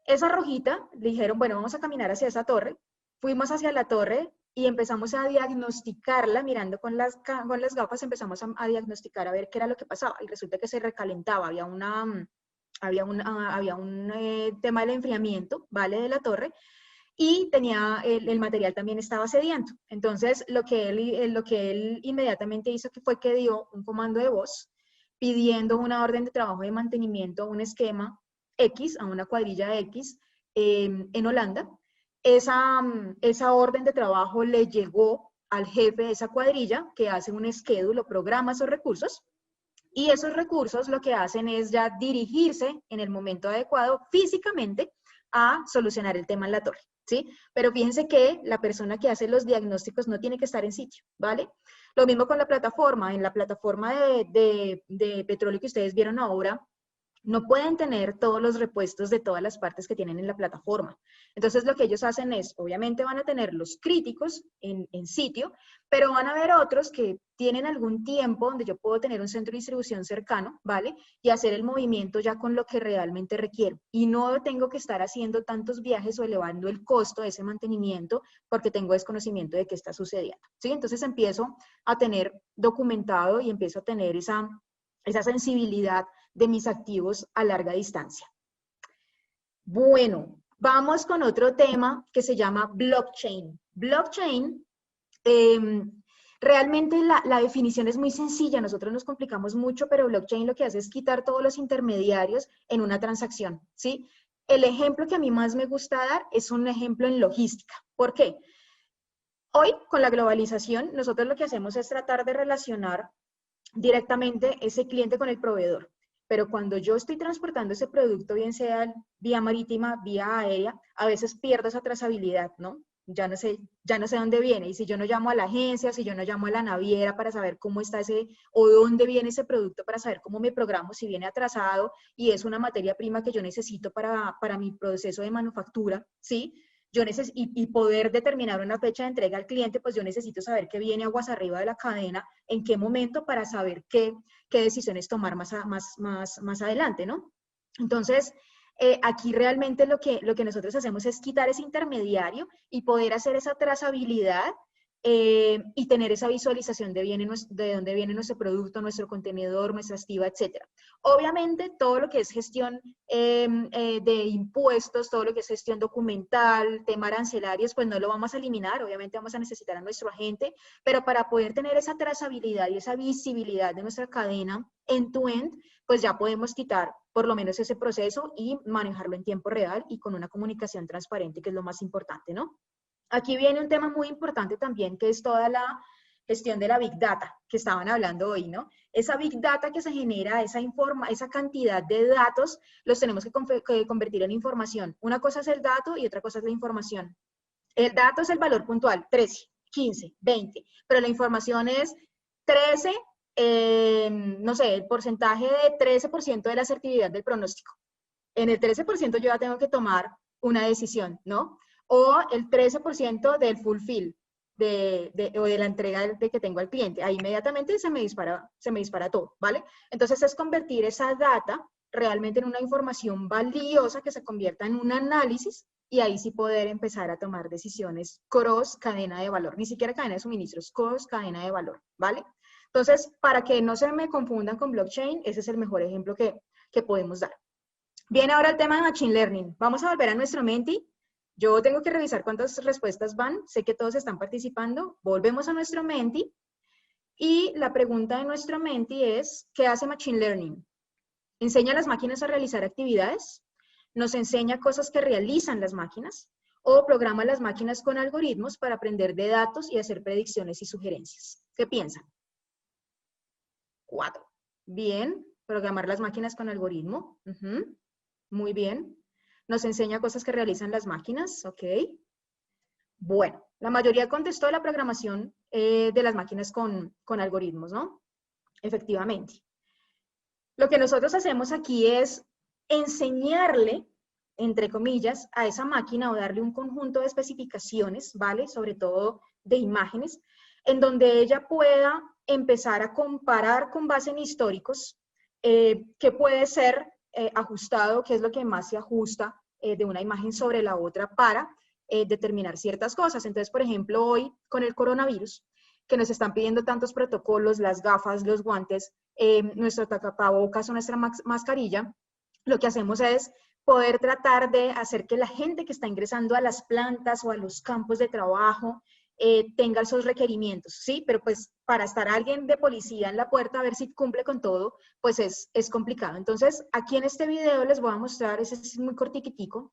Esa rojita, le dijeron, bueno, vamos a caminar hacia esa torre. Fuimos hacia la torre y empezamos a diagnosticarla, mirando con las gafas, empezamos a diagnosticar a ver qué era lo que pasaba. Y resulta que se recalentaba, había un tema del enfriamiento, ¿vale? De la torre, y tenía, el material también estaba sediento. Entonces, lo que él inmediatamente hizo fue que dio un comando de voz pidiendo una orden de trabajo de mantenimiento a un esquema X, a una cuadrilla X, en Holanda. Esa orden de trabajo le llegó al jefe de esa cuadrilla, que hace un schedule o programa esos recursos, y esos recursos lo que hacen es ya dirigirse en el momento adecuado físicamente a solucionar el tema en la torre, ¿sí? Pero fíjense que la persona que hace los diagnósticos no tiene que estar en sitio, ¿vale? Lo mismo con la plataforma. En la plataforma de petróleo que ustedes vieron ahora, no pueden tener todos los repuestos de todas las partes que tienen en la plataforma. Entonces, lo que ellos hacen es, obviamente van a tener los críticos en sitio, pero van a haber otros que tienen algún tiempo donde yo puedo tener un centro de distribución cercano, ¿vale? Y hacer el movimiento ya con lo que realmente requiero. Y no tengo que estar haciendo tantos viajes o elevando el costo de ese mantenimiento porque tengo desconocimiento de qué está sucediendo, ¿sí? Entonces, empiezo a tener documentado y empiezo a tener esa sensibilidad de mis activos a larga distancia. Bueno, vamos con otro tema que se llama blockchain. Blockchain, realmente la definición es muy sencilla, nosotros nos complicamos mucho, pero blockchain lo que hace es quitar todos los intermediarios en una transacción, ¿sí? El ejemplo que a mí más me gusta dar es un ejemplo en logística. ¿Por qué? Hoy, con la globalización, nosotros lo que hacemos es tratar de relacionar directamente ese cliente con el proveedor. Pero cuando yo estoy transportando ese producto, bien sea vía marítima, vía aérea, a veces pierdo esa trazabilidad, ¿no? Ya no sé dónde viene. Y si yo no llamo a la agencia, si yo no llamo a la naviera para saber cómo está o dónde viene ese producto, para saber cómo me programo, si viene atrasado y es una materia prima que yo necesito para mi proceso de manufactura, ¿sí? Y poder determinar una fecha de entrega al cliente, pues yo necesito saber qué viene aguas arriba de la cadena, en qué momento, para saber qué decisiones tomar más adelante, ¿no? Entonces, aquí realmente lo que nosotros hacemos es quitar ese intermediario y poder hacer esa trazabilidad y tener esa visualización de dónde viene nuestro producto, nuestro contenedor, nuestra estiva, etc. Obviamente, todo lo que es gestión de impuestos, todo lo que es gestión documental, tema arancelarios, pues no lo vamos a eliminar. Obviamente vamos a necesitar a nuestro agente, pero para poder tener esa trazabilidad y esa visibilidad de nuestra cadena end-to-end, pues ya podemos quitar por lo menos ese proceso y manejarlo en tiempo real y con una comunicación transparente, que es lo más importante, ¿no? Aquí viene un tema muy importante también, que es toda la gestión de la Big Data, que estaban hablando hoy, ¿no? Esa Big Data que se genera, esa cantidad de datos, los tenemos que convertir en información. Una cosa es el dato y otra cosa es la información. El dato es el valor puntual, 13, 15, 20, pero la información es 13, no sé, el porcentaje de 13% de la asertividad del pronóstico. En el 13% yo ya tengo que tomar una decisión, ¿no? O el 13% del fulfill, o de la entrega de que tengo al cliente. Ahí inmediatamente se me dispara todo, ¿vale? Entonces es convertir esa data realmente en una información valiosa que se convierta en un análisis y ahí sí poder empezar a tomar decisiones cross cadena de valor, ni siquiera cadena de suministros, cross cadena de valor, ¿vale? Entonces, para que no se me confundan con blockchain, ese es el mejor ejemplo que podemos dar. Viene ahora el tema de Machine Learning. Vamos a volver a nuestro Menti. Yo tengo que revisar cuántas respuestas van. Sé que todos están participando. Volvemos a nuestro Menti. Y la pregunta de nuestro Menti es, ¿qué hace Machine Learning? ¿Enseña a las máquinas a realizar actividades? ¿Nos enseña cosas que realizan las máquinas? ¿O programa a las máquinas con algoritmos para aprender de datos y hacer predicciones y sugerencias? ¿Qué piensan? 4. Bien. Programar las máquinas con algoritmo. Muy bien. Nos enseña cosas que realizan las máquinas. Ok. Bueno, la mayoría contestó la programación de las máquinas con algoritmos, ¿no? Efectivamente. Lo que nosotros hacemos aquí es enseñarle, entre comillas, a esa máquina o darle un conjunto de especificaciones, ¿vale? Sobre todo de imágenes, en donde ella pueda empezar a comparar con base en históricos qué puede ser ajustado, qué es lo que más se ajusta de una imagen sobre la otra para determinar ciertas cosas. Entonces, por ejemplo, hoy con el coronavirus, que nos están pidiendo tantos protocolos, las gafas, los guantes, nuestro tapabocas o nuestra mascarilla, lo que hacemos es poder tratar de hacer que la gente que está ingresando a las plantas o a los campos de trabajo tenga esos requerimientos, ¿sí? Pero pues para estar alguien de policía en la puerta a ver si cumple con todo, pues es complicado. Entonces, aquí en este video les voy a mostrar, ese es muy cortiquitico,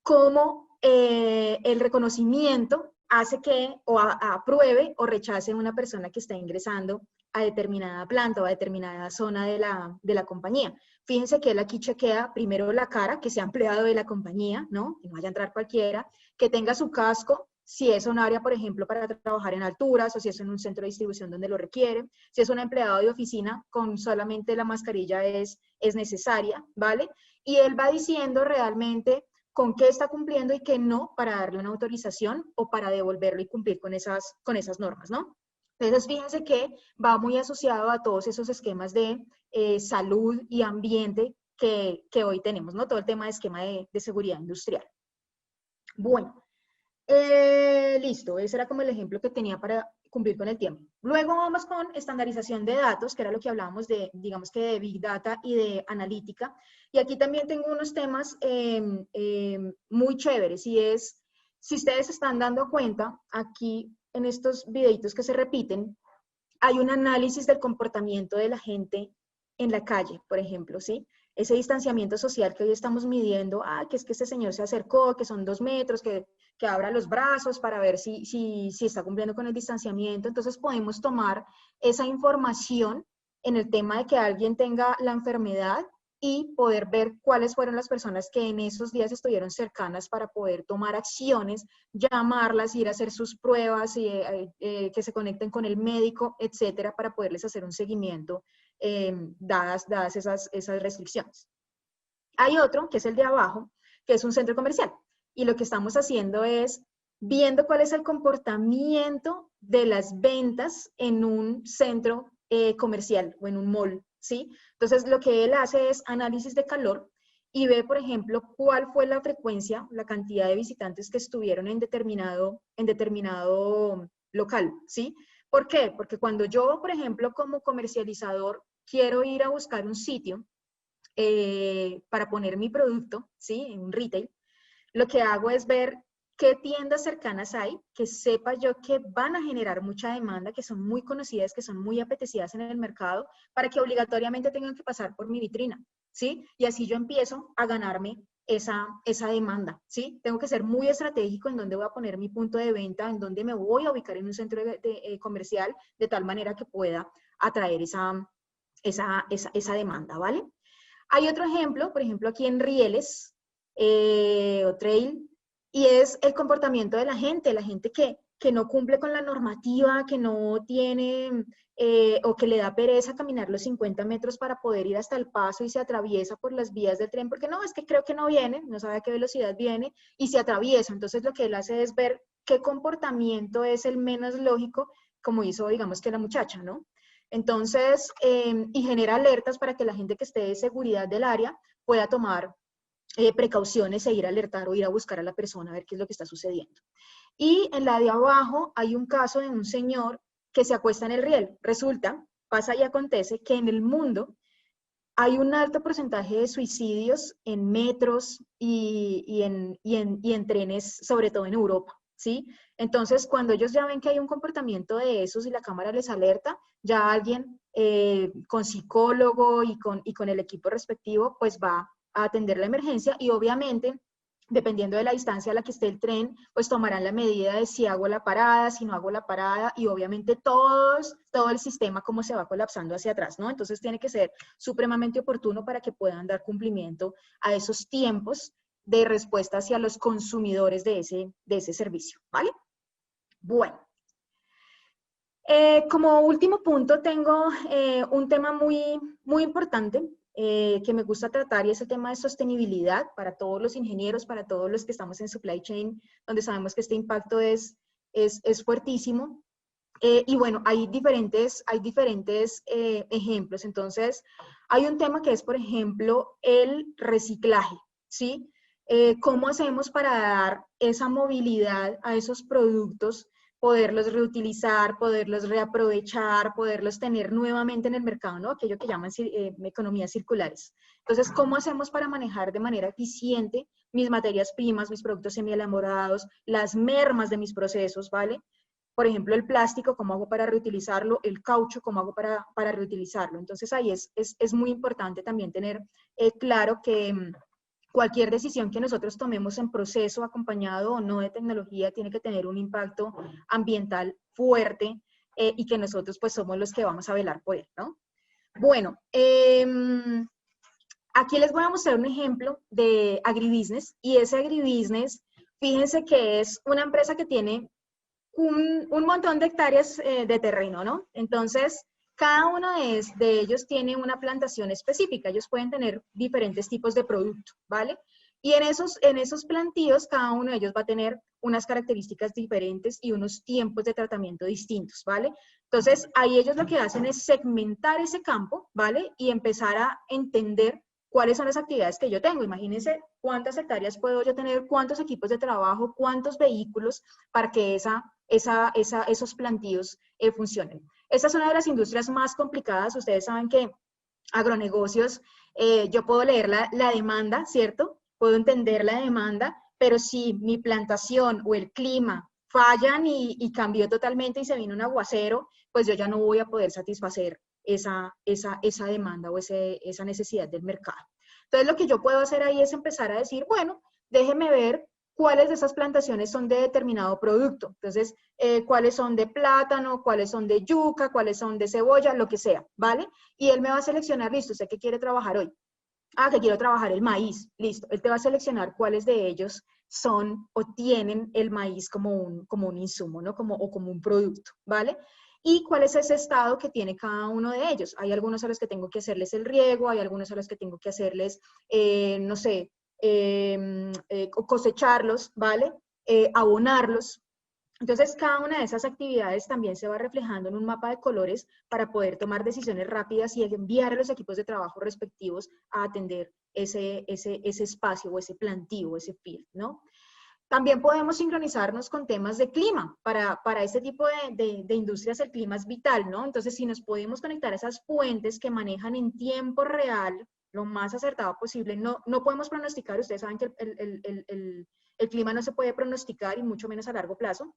cómo el reconocimiento hace que o apruebe o rechace una persona que está ingresando a determinada planta o a determinada zona de la compañía. Fíjense que él aquí chequea primero la cara, que sea empleado de la compañía, ¿no? Que no vaya a entrar cualquiera, que tenga su casco, si es un área, por ejemplo, para trabajar en alturas, o si es en un centro de distribución donde lo requiere. Si es un empleado de oficina, con solamente la mascarilla es necesaria, ¿vale? Y él va diciendo realmente con qué está cumpliendo y qué no, para darle una autorización o para devolverlo y cumplir con esas normas, ¿no? Entonces, fíjense que va muy asociado a todos esos esquemas de salud y ambiente que hoy tenemos, ¿no? Todo el tema de esquema de seguridad industrial. Bueno, listo, ese era como el ejemplo que tenía para cumplir con el tiempo. Luego vamos con estandarización de datos, que era lo que hablábamos de, digamos que de Big Data y de analítica. Y aquí también tengo unos temas muy chéveres, y es, si ustedes están dando cuenta, aquí en estos videitos que se repiten, hay un análisis del comportamiento de la gente en la calle, por ejemplo, ¿sí? Ese distanciamiento social que hoy estamos midiendo, que es que este señor se acercó, que son 2 metros, que abra los brazos para ver si está cumpliendo con el distanciamiento. Entonces podemos tomar esa información en el tema de que alguien tenga la enfermedad y poder ver cuáles fueron las personas que en esos días estuvieron cercanas para poder tomar acciones, llamarlas, ir a hacer sus pruebas, que se conecten con el médico, etcétera, para poderles hacer un seguimiento dadas esas restricciones. Hay otro, que es el de abajo, que es un centro comercial. Y lo que estamos haciendo es viendo cuál es el comportamiento de las ventas en un centro comercial o en un mall, ¿sí? Entonces, lo que él hace es análisis de calor y ve, por ejemplo, cuál fue la frecuencia, la cantidad de visitantes que estuvieron en determinado local, ¿sí? ¿Por qué? Porque cuando yo, por ejemplo, como comercializador, quiero ir a buscar un sitio para poner mi producto, ¿sí? En un retail, lo que hago es ver qué tiendas cercanas hay, que sepa yo que van a generar mucha demanda, que son muy conocidas, que son muy apetecidas en el mercado, para que obligatoriamente tengan que pasar por mi vitrina, ¿sí? Y así yo empiezo a ganarme esa demanda, ¿sí? Tengo que ser muy estratégico en dónde voy a poner mi punto de venta, en dónde me voy a ubicar en un centro comercial, de tal manera que pueda atraer esa demanda, ¿vale? Hay otro ejemplo, por ejemplo, aquí en Rieles, o Trail, y es el comportamiento de la gente que no cumple con la normativa, que no tiene o que le da pereza caminar los 50 metros para poder ir hasta el paso y se atraviesa por las vías del tren, porque no, es que creo que no viene, no sabe a qué velocidad viene y se atraviesa. Entonces lo que él hace es ver qué comportamiento es el menos lógico, como hizo, digamos, que la muchacha, ¿no? Entonces, y genera alertas para que la gente que esté de seguridad del área pueda tomar precauciones e ir a alertar o ir a buscar a la persona a ver qué es lo que está sucediendo. Y en la de abajo hay un caso de un señor que se acuesta en el riel. Resulta, pasa y acontece que en el mundo hay un alto porcentaje de suicidios en metros y en trenes, sobre todo en Europa, ¿sí? Entonces, cuando ellos ya ven que hay un comportamiento de esos y la cámara les alerta, ya alguien con psicólogo y con el equipo respectivo, pues va a atender la emergencia y obviamente, dependiendo de la distancia a la que esté el tren, pues tomarán la medida de si hago la parada, si no hago la parada y obviamente todo el sistema como se va colapsando hacia atrás, ¿no? Entonces tiene que ser supremamente oportuno para que puedan dar cumplimiento a esos tiempos de respuesta hacia los consumidores de ese servicio, ¿vale? Bueno. Como último punto tengo un tema muy, muy importante que me gusta tratar y es el tema de sostenibilidad para todos los ingenieros, para todos los que estamos en supply chain, donde sabemos que este impacto es fuertísimo. Y bueno, hay diferentes ejemplos. Entonces, Hay un tema que es, por ejemplo, el reciclaje, ¿sí? ¿Cómo hacemos para dar esa movilidad a esos productos, poderlos reutilizar, poderlos reaprovechar, poderlos tener nuevamente en el mercado, ¿no? Aquello que llaman economías circulares. Entonces, ¿cómo hacemos para manejar de manera eficiente mis materias primas, mis productos semielaborados, las mermas de mis procesos, ¿vale? Por ejemplo, el plástico, ¿cómo hago para reutilizarlo? El caucho, ¿cómo hago para reutilizarlo? Entonces, ahí es muy importante también tener claro que cualquier decisión que nosotros tomemos en proceso, acompañado o no de tecnología, tiene que tener un impacto ambiental fuerte y que nosotros pues somos los que vamos a velar por él, ¿no? Bueno, aquí les voy a mostrar un ejemplo de agribusiness, y ese agribusiness, fíjense que es una empresa que tiene un montón de hectáreas de terreno, ¿no? Entonces, cada uno de ellos tiene una plantación específica. Ellos pueden tener diferentes tipos de producto, ¿vale? Y en esos plantíos, cada uno de ellos va a tener unas características diferentes y unos tiempos de tratamiento distintos, ¿vale? Entonces, ahí ellos lo que hacen es segmentar ese campo, ¿vale? Y empezar a entender cuáles son las actividades que yo tengo. Imagínense cuántas hectáreas puedo yo tener, cuántos equipos de trabajo, cuántos vehículos para que esos plantíos funcionen. Esta es una de las industrias más complicadas. Ustedes saben que agronegocios, yo puedo leer la demanda, ¿cierto? Puedo entender la demanda, pero si mi plantación o el clima fallan y cambió totalmente y se vino un aguacero, pues yo ya no voy a poder satisfacer esa demanda o esa necesidad del mercado. Entonces, lo que yo puedo hacer ahí es empezar a decir, bueno, déjeme ver cuáles de esas plantaciones son de determinado producto. Entonces, cuáles son de plátano, cuáles son de yuca, cuáles son de cebolla, lo que sea, ¿vale? Y él me va a seleccionar, listo, ¿usted qué quiere trabajar hoy? Ah, que quiero trabajar el maíz, listo. Él te va a seleccionar cuáles de ellos son o tienen el maíz como un insumo, ¿no? O como un producto, ¿vale? Y cuál es ese estado que tiene cada uno de ellos. Hay algunos a los que tengo que hacerles el riego, hay algunos a los que tengo que hacerles, no sé, cosecharlos, ¿vale? Abonarlos. Entonces, cada una de esas actividades también se va reflejando en un mapa de colores para poder tomar decisiones rápidas y enviar a los equipos de trabajo respectivos a atender ese espacio o ese plantío, ese field, ¿no? También podemos sincronizarnos con temas de clima. Para este tipo de industrias el clima es vital, ¿no? Entonces, si nos podemos conectar a esas fuentes que manejan en tiempo real, lo más acertado posible, no podemos pronosticar, ustedes saben que el clima no se puede pronosticar y mucho menos a largo plazo,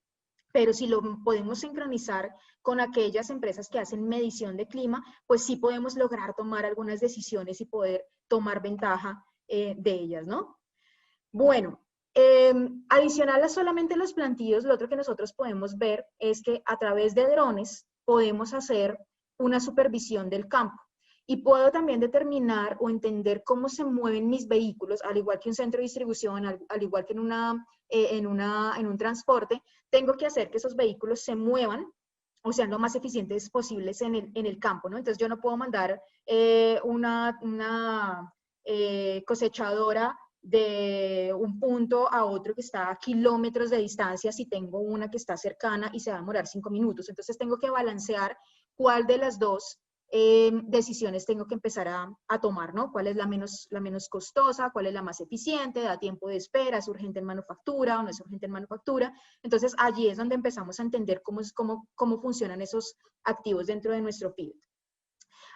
pero si lo podemos sincronizar con aquellas empresas que hacen medición de clima, pues sí podemos lograr tomar algunas decisiones y poder tomar ventaja de ellas, ¿no? Bueno, adicional a solamente los plantíos, lo otro que nosotros podemos ver es que a través de drones podemos hacer una supervisión del campo. Y puedo también determinar o entender cómo se mueven mis vehículos, al igual que un centro de distribución, al igual que en un transporte, tengo que hacer que esos vehículos se muevan o sean lo más eficientes posibles en el campo, ¿no? Entonces yo no puedo mandar una cosechadora de un punto a otro que está a kilómetros de distancia si tengo una que está cercana y se va a demorar 5 minutos. Entonces tengo que balancear cuál de las dos decisiones tengo que empezar a tomar, ¿no? ¿Cuál es la menos costosa? ¿Cuál es la más eficiente? ¿Da tiempo de espera? ¿Es urgente en manufactura o no es urgente en manufactura? Entonces, allí es donde empezamos a entender cómo funcionan esos activos dentro de nuestro PIB.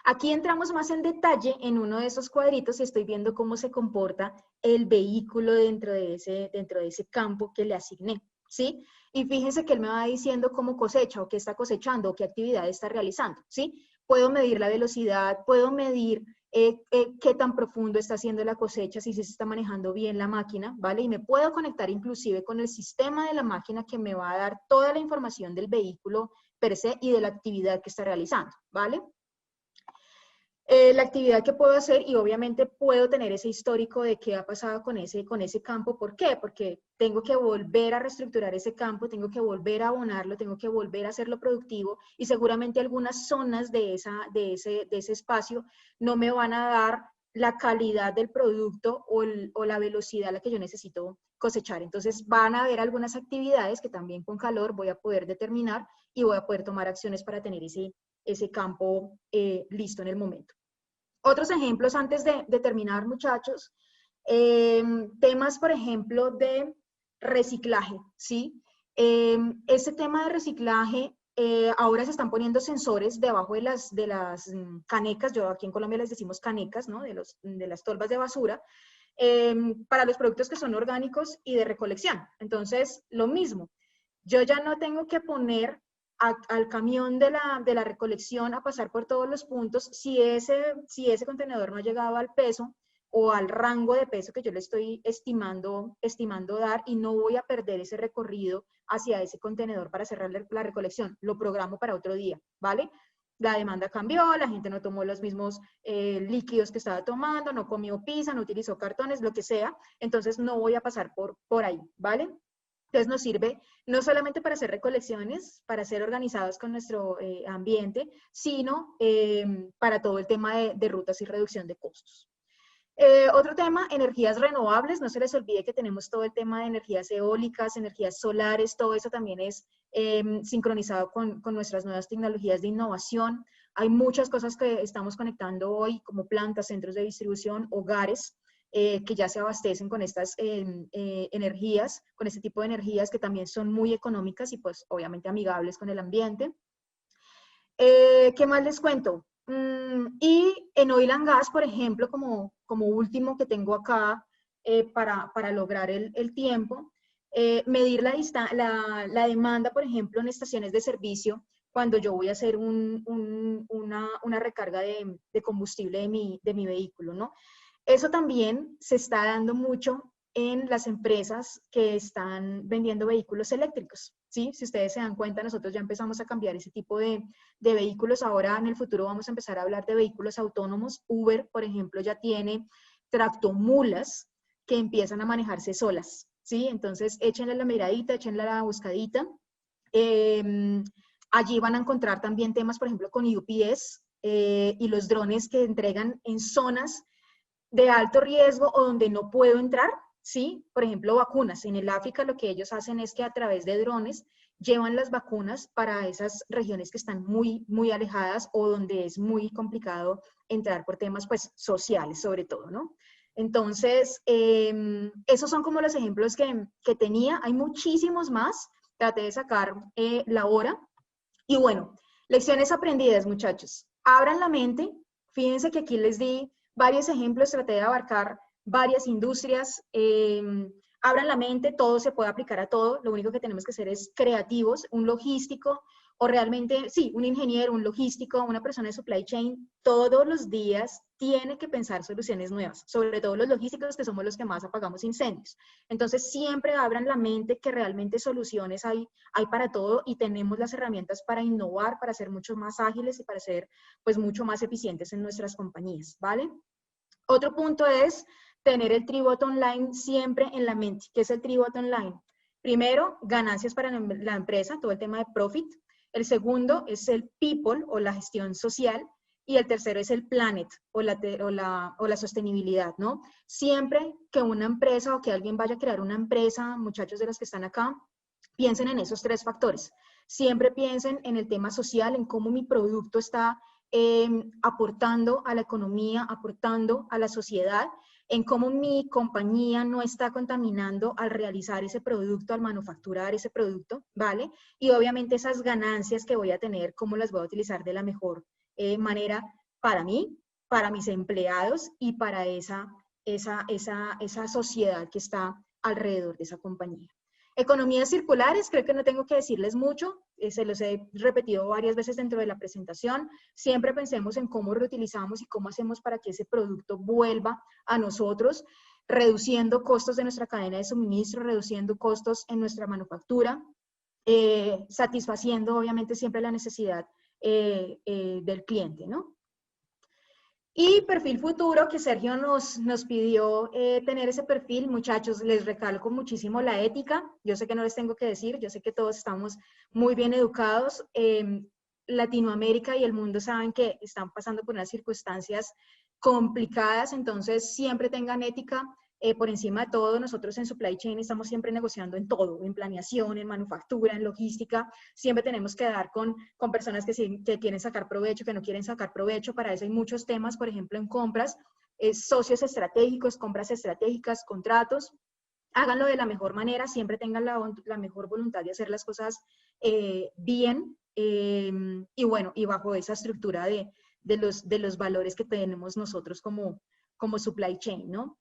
Aquí entramos más en detalle en uno de esos cuadritos y estoy viendo cómo se comporta el vehículo dentro de ese campo que le asigné, ¿sí? Y fíjense que él me va diciendo cómo cosecha o qué está cosechando o qué actividad está realizando, ¿sí? Puedo medir la velocidad, puedo medir qué tan profundo está haciendo la cosecha, si se está manejando bien la máquina, ¿vale? Y me puedo conectar inclusive con el sistema de la máquina que me va a dar toda la información del vehículo per se y de la actividad que está realizando, ¿vale? La actividad que puedo hacer y obviamente puedo tener ese histórico de qué ha pasado con ese campo. ¿Por qué? Porque tengo que volver a reestructurar ese campo, tengo que volver a abonarlo, tengo que volver a hacerlo productivo y seguramente algunas zonas de ese espacio no me van a dar la calidad del producto o la velocidad a la que yo necesito cosechar. Entonces van a haber algunas actividades que también con calor voy a poder determinar y voy a poder tomar acciones para tener ese campo listo en el momento. Otros ejemplos antes de terminar, muchachos. Temas, por ejemplo, de reciclaje, ¿sí? Este tema de reciclaje, ahora se están poniendo sensores debajo de las canecas, yo aquí en Colombia les decimos canecas, ¿no? De las tolvas de basura, para los productos que son orgánicos y de recolección. Entonces, lo mismo, yo ya no tengo que poner al camión de la recolección a pasar por todos los puntos si ese contenedor no ha llegado al peso o al rango de peso que yo le estoy estimando dar, y no voy a perder ese recorrido hacia ese contenedor para cerrar la recolección. Lo programo para otro día, ¿vale? La demanda cambió, la gente no tomó los mismos líquidos que estaba tomando, no comió pizza, no utilizó cartones, lo que sea, entonces no voy a pasar por ahí, ¿vale? Entonces nos sirve no solamente para hacer recolecciones, para ser organizados con nuestro ambiente, sino para todo el tema de rutas y reducción de costos. Otro tema, energías renovables. No se les olvide que tenemos todo el tema de energías eólicas, energías solares, todo eso también es sincronizado con nuestras nuevas tecnologías de innovación. Hay muchas cosas que estamos conectando hoy, como plantas, centros de distribución, hogares, que ya se abastecen con estas energías, con este tipo de energías que también son muy económicas y pues obviamente amigables con el ambiente. ¿Qué más les cuento? Y en Oil and Gas, por ejemplo, como último que tengo acá para lograr el tiempo, medir la demanda, por ejemplo, en estaciones de servicio, cuando yo voy a hacer una recarga de combustible de mi vehículo, ¿no? Eso también se está dando mucho en las empresas que están vendiendo vehículos eléctricos, ¿sí? Si ustedes se dan cuenta, nosotros ya empezamos a cambiar ese tipo de vehículos. Ahora en el futuro vamos a empezar a hablar de vehículos autónomos. Uber, por ejemplo, ya tiene tractomulas que empiezan a manejarse solas, ¿sí? Entonces, échenle la miradita, échenle la buscadita. Allí van a encontrar también temas, por ejemplo, con UPS y los drones que entregan en zonas de alto riesgo o donde no puedo entrar, ¿sí? Por ejemplo, vacunas. En el África lo que ellos hacen es que a través de drones llevan las vacunas para esas regiones que están muy, muy alejadas o donde es muy complicado entrar por temas, pues, sociales sobre todo, ¿no? Entonces, esos son como los ejemplos que tenía. Hay muchísimos más. Traté de sacar la hora. Y bueno, lecciones aprendidas, muchachos. Abran la mente. Fíjense que aquí les di varios ejemplos, traté de abarcar varias industrias. Abran la mente, todo se puede aplicar a todo. Lo único que tenemos que ser es creativos. Un logístico o realmente, sí, un ingeniero, un logístico, una persona de supply chain, todos los días tiene que pensar soluciones nuevas, sobre todo los logísticos, que somos los que más apagamos incendios. Entonces, siempre abran la mente que realmente soluciones hay para todo y tenemos las herramientas para innovar, para ser mucho más ágiles y para ser, pues, mucho más eficientes en nuestras compañías, ¿vale? Otro punto es tener el Tri-Bottom Line siempre en la mente. ¿Qué es el Tri-Bottom Line? Primero, ganancias para la empresa, todo el tema de profit. El segundo es el people o la gestión social. Y el tercero es el planet o la sostenibilidad, ¿no? Siempre que una empresa o que alguien vaya a crear una empresa, muchachos de los que están acá, piensen en esos tres factores. Siempre piensen en el tema social, en cómo mi producto está aportando a la economía, aportando a la sociedad, en cómo mi compañía no está contaminando al realizar ese producto, al manufacturar ese producto, ¿vale? Y obviamente esas ganancias que voy a tener, cómo las voy a utilizar de la mejor manera para mí, para mis empleados y para esa sociedad que está alrededor de esa compañía. Economías circulares, creo que no tengo que decirles mucho, se los he repetido varias veces dentro de la presentación. Siempre pensemos en cómo reutilizamos y cómo hacemos para que ese producto vuelva a nosotros, reduciendo costos de nuestra cadena de suministro, reduciendo costos en nuestra manufactura, satisfaciendo obviamente siempre la necesidad del cliente, ¿no? Y perfil futuro, que Sergio nos pidió tener ese perfil. Muchachos, les recalco muchísimo la ética. Yo sé que no les tengo que decir, yo sé que todos estamos muy bien educados. Latinoamérica y el mundo saben que están pasando por unas circunstancias complicadas, entonces siempre tengan ética, Por encima de todo, nosotros en supply chain estamos siempre negociando en todo, en planeación, en manufactura, en logística. Siempre tenemos que dar con personas que quieren sacar provecho, que no quieren sacar provecho. Para eso hay muchos temas, por ejemplo, en compras, socios estratégicos, compras estratégicas, contratos. Háganlo de la mejor manera, siempre tengan la mejor voluntad de hacer las cosas bien, y bueno, y bajo esa estructura de los valores que tenemos nosotros como supply chain, ¿no?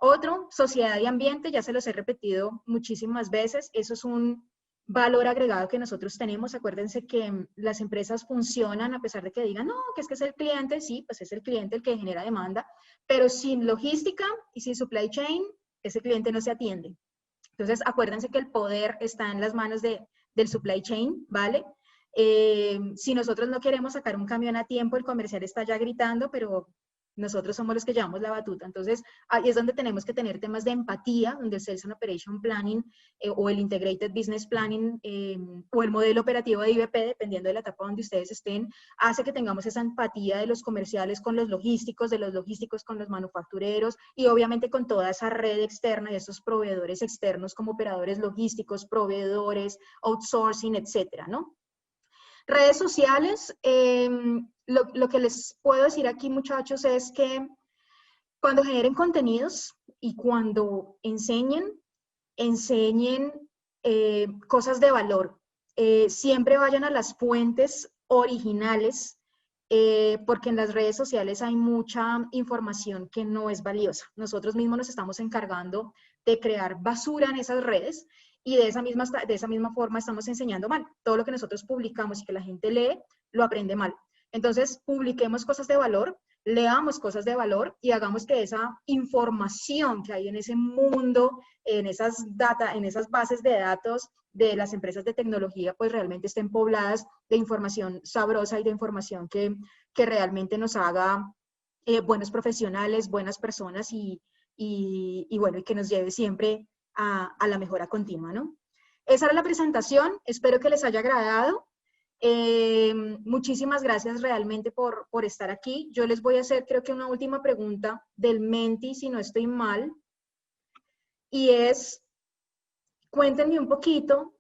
Otro, sociedad y ambiente, ya se los he repetido muchísimas veces, eso es un valor agregado que nosotros tenemos. Acuérdense que las empresas funcionan a pesar de que digan, no, que es el cliente, sí, pues es el cliente el que genera demanda, pero sin logística y sin supply chain, ese cliente no se atiende. Entonces, acuérdense que el poder está en las manos del supply chain, ¿vale? Si nosotros no queremos sacar un camión a tiempo, el comercial está ya gritando, pero nosotros somos los que llevamos la batuta. Entonces, ahí es donde tenemos que tener temas de empatía, donde el Sales and Operation Planning o el Integrated Business Planning o el modelo operativo de IBP, dependiendo de la etapa donde ustedes estén, hace que tengamos esa empatía de los comerciales con los logísticos, de los logísticos con los manufactureros y obviamente con toda esa red externa de esos proveedores externos como operadores logísticos, proveedores, outsourcing, etcétera, ¿no? Redes sociales, lo que les puedo decir aquí, muchachos, es que cuando generen contenidos y cuando enseñen cosas de valor. Siempre vayan a las fuentes originales, porque en las redes sociales hay mucha información que no es valiosa. Nosotros mismos nos estamos encargando de crear basura en esas redes, y de esa misma forma estamos enseñando mal. Todo lo que nosotros publicamos y que la gente lee, lo aprende mal. Entonces, publiquemos cosas de valor, leamos cosas de valor y hagamos que esa información que hay en ese mundo, en esas bases de datos de las empresas de tecnología, pues realmente estén pobladas de información sabrosa y de información que realmente nos haga buenos profesionales, buenas personas y bueno, y que nos lleve siempre a la mejora continua, ¿no? Esa era la presentación, espero que les haya agradado. Muchísimas gracias realmente por estar aquí. Yo les voy a hacer, creo que una última pregunta del Menti, si no estoy mal, y es, cuéntenme un poquito,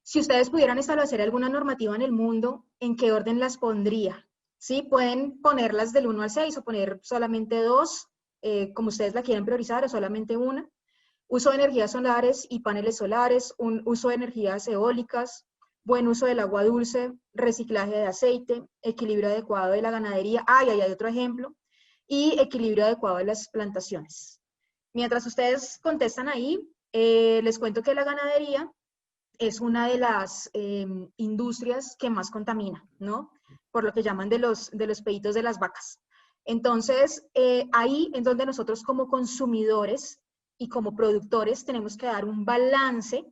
si ustedes pudieran establecer alguna normativa en el mundo, ¿en qué orden las pondría? ¿Sí? Pueden ponerlas del 1 al 6 o poner solamente 2, como ustedes la quieren priorizar, o solamente una. Uso de energías solares y paneles solares, un uso de energías eólicas, buen uso del agua dulce, reciclaje de aceite, equilibrio adecuado de la ganadería, ahí hay otro ejemplo, y equilibrio adecuado de las plantaciones. Mientras ustedes contestan ahí, les cuento que la ganadería es una de las industrias que más contamina, ¿no? Por lo que llaman de los peditos de las vacas. Entonces, ahí es donde nosotros como consumidores y como productores tenemos que dar un balance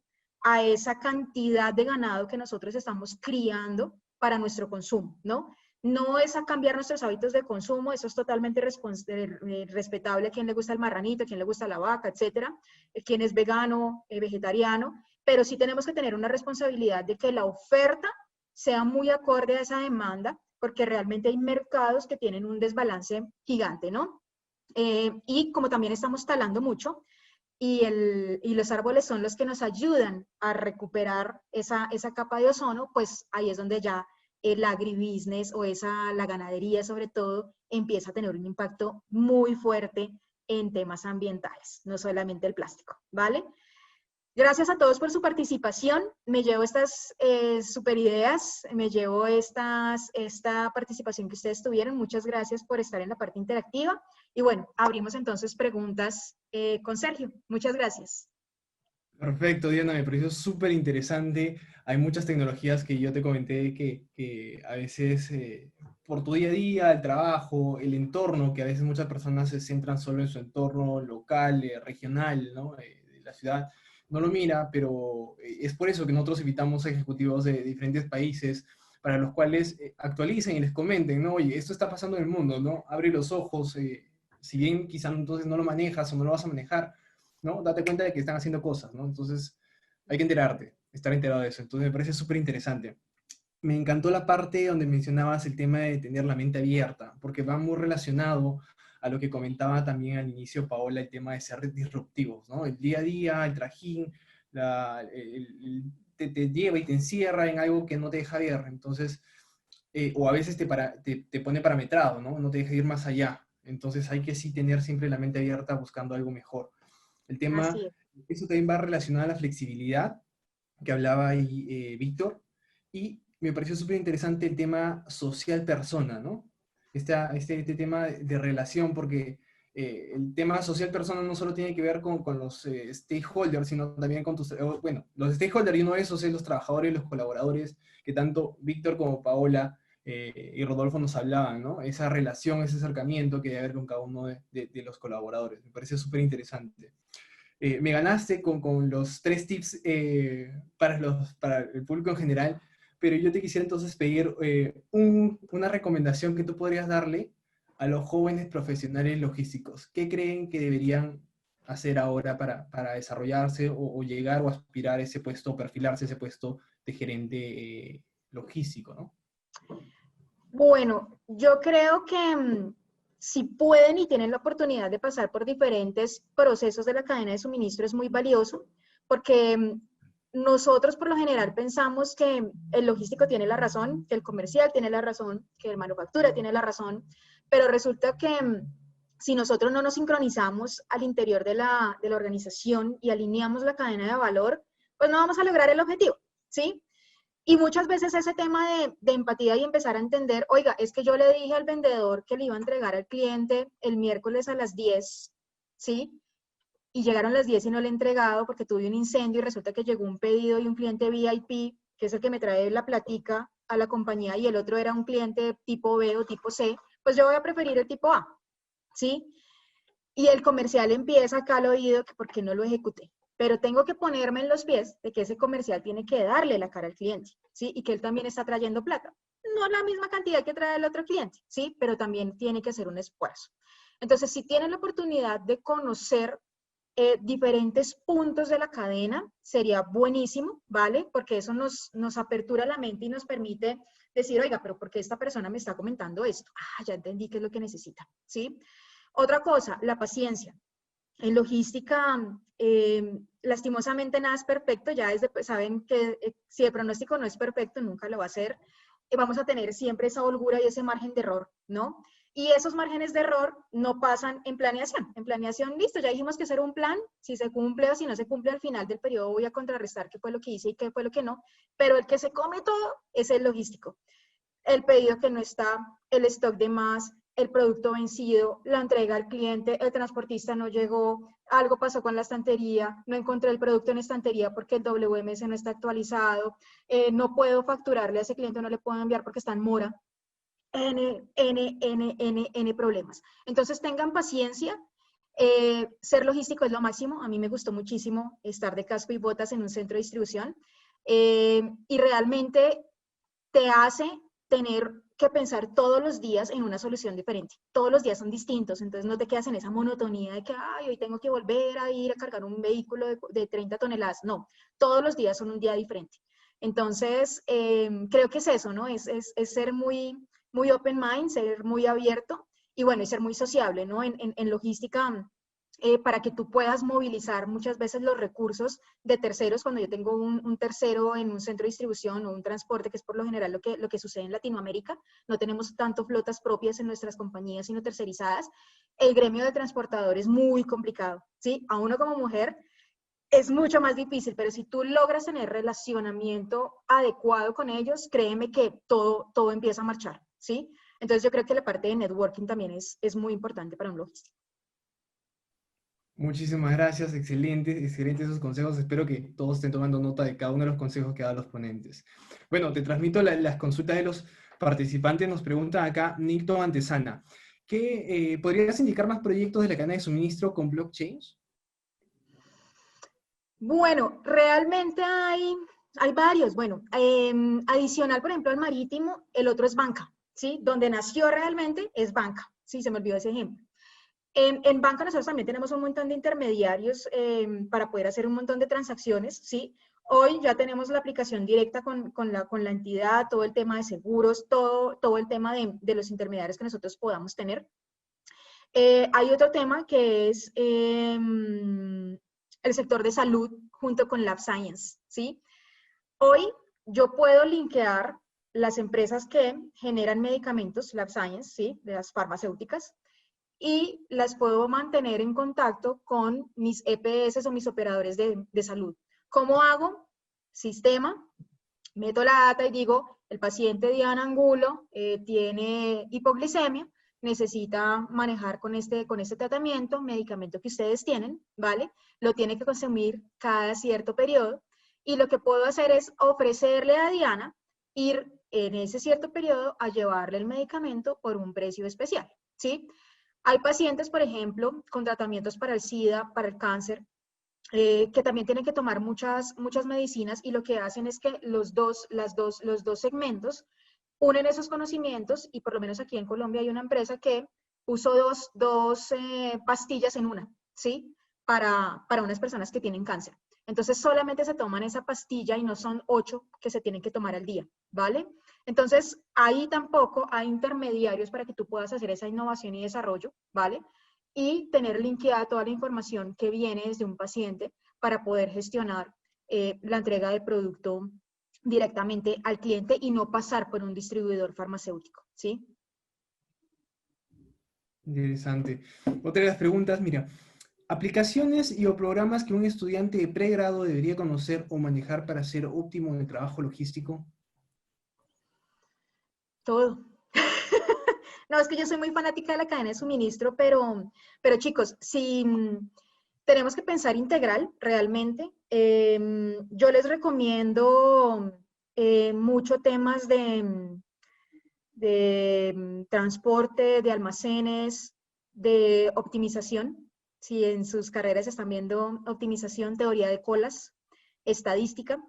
a esa cantidad de ganado que nosotros estamos criando para nuestro consumo, ¿no? No es a cambiar nuestros hábitos de consumo, eso es totalmente respetable a quien le gusta el marranito, a quien le gusta la vaca, etcétera, quien es vegano, vegetariano, pero sí tenemos que tener una responsabilidad de que la oferta sea muy acorde a esa demanda, porque realmente hay mercados que tienen un desbalance gigante, ¿no? Y como también estamos talando mucho, y los árboles son los que nos ayudan a recuperar esa capa de ozono, pues ahí es donde ya el agribusiness o la ganadería sobre todo empieza a tener un impacto muy fuerte en temas ambientales, no solamente el plástico, ¿vale? Gracias a todos por su participación. Me llevo estas super ideas, me llevo esta participación que ustedes tuvieron. Muchas gracias por estar en la parte interactiva. Y bueno, abrimos entonces preguntas con Sergio. Muchas gracias. Perfecto, Diana, me pareció súper interesante. Hay muchas tecnologías que yo te comenté que a veces por tu día a día, el trabajo, el entorno, que a veces muchas personas se centran solo en su entorno local, regional, ¿no? De la ciudad, no lo mira, pero es por eso que nosotros invitamos a ejecutivos de diferentes países para los cuales actualicen y les comenten, ¿no? Oye, esto está pasando en el mundo, ¿no? Abre los ojos, si bien quizá entonces no lo manejas o no lo vas a manejar, ¿no? Date cuenta de que están haciendo cosas, ¿no? Entonces hay que enterarte, estar enterado de eso. Entonces me parece súper interesante. Me encantó la parte donde mencionabas el tema de tener la mente abierta, porque va muy relacionado a lo que comentaba también al inicio Paola, el tema de ser disruptivos, ¿no? El día a día, el trajín, te lleva y te encierra en algo que no te deja ver, entonces, o a veces te pone parametrado, ¿no? No te deja ir más allá, entonces hay que sí tener siempre la mente abierta buscando algo mejor. El tema, Así es. eso también va relacionado a la flexibilidad, que hablaba ahí Víctor, y me pareció súper interesante el tema social-persona, ¿no? Este tema de relación, porque el tema social-persona no solo tiene que ver con los stakeholders, sino también con tus... bueno, los stakeholders, y uno de esos es los trabajadores, los colaboradores, que tanto Víctor como Paola y Rodolfo nos hablaban, ¿no? Esa relación, ese acercamiento que debe haber con cada uno de los colaboradores. Me parece súper interesante. Me ganaste con los 3 tips para el público en general, pero yo te quisiera entonces pedir una recomendación que tú podrías darle a los jóvenes profesionales logísticos. ¿Qué creen que deberían hacer ahora para desarrollarse o llegar o aspirar a ese puesto, o perfilarse a ese puesto de gerente logístico, ¿no? Bueno, yo creo que si pueden y tienen la oportunidad de pasar por diferentes procesos de la cadena de suministro es muy valioso, porque nosotros por lo general pensamos que el logístico tiene la razón, que el comercial tiene la razón, que el manufactura tiene la razón, pero resulta que si nosotros no nos sincronizamos al interior de la organización y alineamos la cadena de valor, pues no vamos a lograr el objetivo, ¿sí? Y muchas veces ese tema de empatía y empezar a entender, oiga, es que yo le dije al vendedor que le iba a entregar al cliente el miércoles a las 10, ¿sí? Y llegaron las 10 y no le he entregado porque tuve un incendio y resulta que llegó un pedido y un cliente VIP, que es el que me trae la platica a la compañía, y el otro era un cliente tipo B o tipo C, pues yo voy a preferir el tipo A, ¿sí? Y el comercial empieza acá al oído que por qué no lo ejecuté. Pero tengo que ponerme en los pies de que ese comercial tiene que darle la cara al cliente, ¿sí? Y que él también está trayendo plata. No la misma cantidad que trae el otro cliente, ¿sí? Pero también tiene que hacer un esfuerzo. Entonces, si tienen la oportunidad de conocer diferentes puntos de la cadena, sería buenísimo, ¿vale? Porque eso nos apertura la mente y nos permite decir, oiga, pero ¿por qué esta persona me está comentando esto? Ah, ya entendí qué es lo que necesita, ¿sí? Otra cosa, la paciencia. En logística, lastimosamente nada es perfecto, ya desde, pues, saben que si el pronóstico no es perfecto, nunca lo va a ser. Vamos a tener siempre esa holgura y ese margen de error, ¿no? Y esos márgenes de error no pasan en planeación. En planeación, listo, ya dijimos que hacer un plan, si se cumple o si no se cumple al final del periodo voy a contrarrestar qué fue lo que hice y qué fue lo que no, pero el que se come todo es el logístico. El pedido que no está, el stock de más, el producto vencido, la entrega al cliente, el transportista no llegó, algo pasó con la estantería, no encontré el producto en estantería porque el WMS no está actualizado, no puedo facturarle a ese cliente, no le puedo enviar porque está en mora. N problemas. Entonces tengan paciencia. Ser logístico es lo máximo. A mí me gustó muchísimo estar de casco y botas en un centro de distribución y realmente te hace tener que pensar todos los días en una solución diferente. Todos los días son distintos, entonces no te quedas en esa monotonía de que ay, hoy tengo que volver a ir a cargar un vehículo de 30 toneladas. No, todos los días son un día diferente. Entonces, creo que es eso, ¿no? Es ser muy open mind, ser muy abierto y bueno, y ser muy sociable, ¿no? En logística, para que tú puedas movilizar muchas veces los recursos de terceros. Cuando yo tengo un tercero en un centro de distribución o un transporte, que es por lo general lo que sucede en Latinoamérica, no tenemos tanto flotas propias en nuestras compañías, sino tercerizadas, el gremio de transportadores es muy complicado, ¿sí? A uno como mujer es mucho más difícil, pero si tú logras tener relacionamiento adecuado con ellos, créeme que todo empieza a marchar, ¿sí? Entonces yo creo que la parte de networking también es muy importante para un logístico. Muchísimas gracias, excelentes esos consejos. Espero que todos estén tomando nota de cada uno de los consejos que dan los ponentes. Bueno, te transmito las consultas de los participantes. Nos pregunta acá Nicto Antesana. ¿Podrías indicar más proyectos de la cadena de suministro con blockchain? Bueno, realmente hay varios. Bueno, adicional, por ejemplo, al marítimo, el otro es banca, ¿sí? Donde nació realmente es banca, ¿sí? Se me olvidó ese ejemplo. En banca nosotros también tenemos un montón de intermediarios para poder hacer un montón de transacciones, ¿sí? Hoy ya tenemos la aplicación directa con la entidad, todo el tema de seguros, todo el tema de los intermediarios que nosotros podamos tener. Hay otro tema que es el sector de salud junto con Lab Science, ¿sí? Hoy yo puedo linkear las empresas que generan medicamentos, Lab Science, ¿sí? De las farmacéuticas, y las puedo mantener en contacto con mis EPS o mis operadores de salud. ¿Cómo hago? Sistema, meto la data y digo, el paciente Diana Angulo tiene hipoglicemia, necesita manejar con este tratamiento, medicamento que ustedes tienen, ¿vale? Lo tiene que consumir cada cierto periodo, y lo que puedo hacer es ofrecerle a Diana ir en ese cierto periodo a llevarle el medicamento por un precio especial, ¿sí? Hay pacientes, por ejemplo, con tratamientos para el SIDA, para el cáncer, que también tienen que tomar muchas medicinas, y lo que hacen es que los dos segmentos unen esos conocimientos, y por lo menos aquí en Colombia hay una empresa que puso dos pastillas en una, ¿sí? Para unas personas que tienen cáncer. Entonces solamente se toman esa pastilla y no son 8 que se tienen que tomar al día, ¿vale? Entonces ahí tampoco hay intermediarios para que tú puedas hacer esa innovación y desarrollo, ¿vale? Y tener linkeada toda la información que viene desde un paciente para poder gestionar la entrega del producto directamente al cliente y no pasar por un distribuidor farmacéutico, ¿sí? Interesante. Otra de las preguntas, mira, aplicaciones y o programas que un estudiante de pregrado debería conocer o manejar para ser óptimo en el trabajo logístico. Todo. No, es que yo soy muy fanática de la cadena de suministro, pero chicos, si tenemos que pensar integral realmente, yo les recomiendo mucho temas de transporte, de almacenes, de optimización. Si en sus carreras están viendo optimización, teoría de colas, estadística.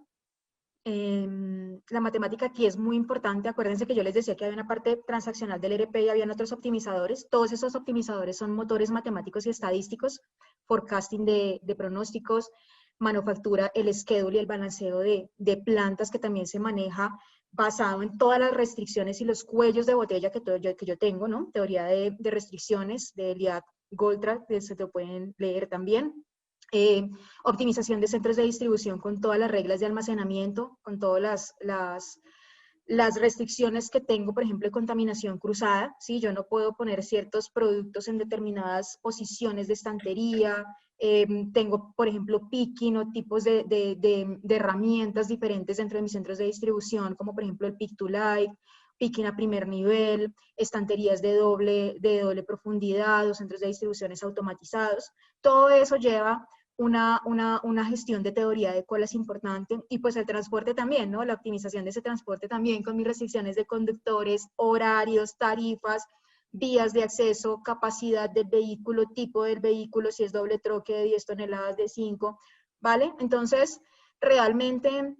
La matemática aquí es muy importante. Acuérdense que yo les decía que había una parte transaccional del ERP y habían otros optimizadores. Todos esos optimizadores son motores matemáticos y estadísticos, forecasting de pronósticos, manufactura, el schedule y el balanceo de plantas, que también se maneja basado en todas las restricciones y los cuellos de botella que yo tengo, ¿no? Teoría de restricciones de Eliade Goldratt, que se lo pueden leer también. Optimización de centros de distribución con todas las reglas de almacenamiento, con todas las restricciones que tengo, por ejemplo, de contaminación cruzada, ¿sí? Yo no puedo poner ciertos productos en determinadas posiciones de estantería. Tengo, por ejemplo, picking o tipos de herramientas diferentes dentro de mis centros de distribución, como por ejemplo el pick to light, picking a primer nivel, estanterías de doble profundidad o centros de distribuciones automatizados. Todo eso lleva una gestión de teoría de colas importante, y pues el transporte también, ¿no? La optimización de ese transporte también con mis restricciones de conductores, horarios, tarifas, vías de acceso, capacidad del vehículo, tipo del vehículo, si es doble troque de 10 toneladas, de 5, ¿vale? Entonces, realmente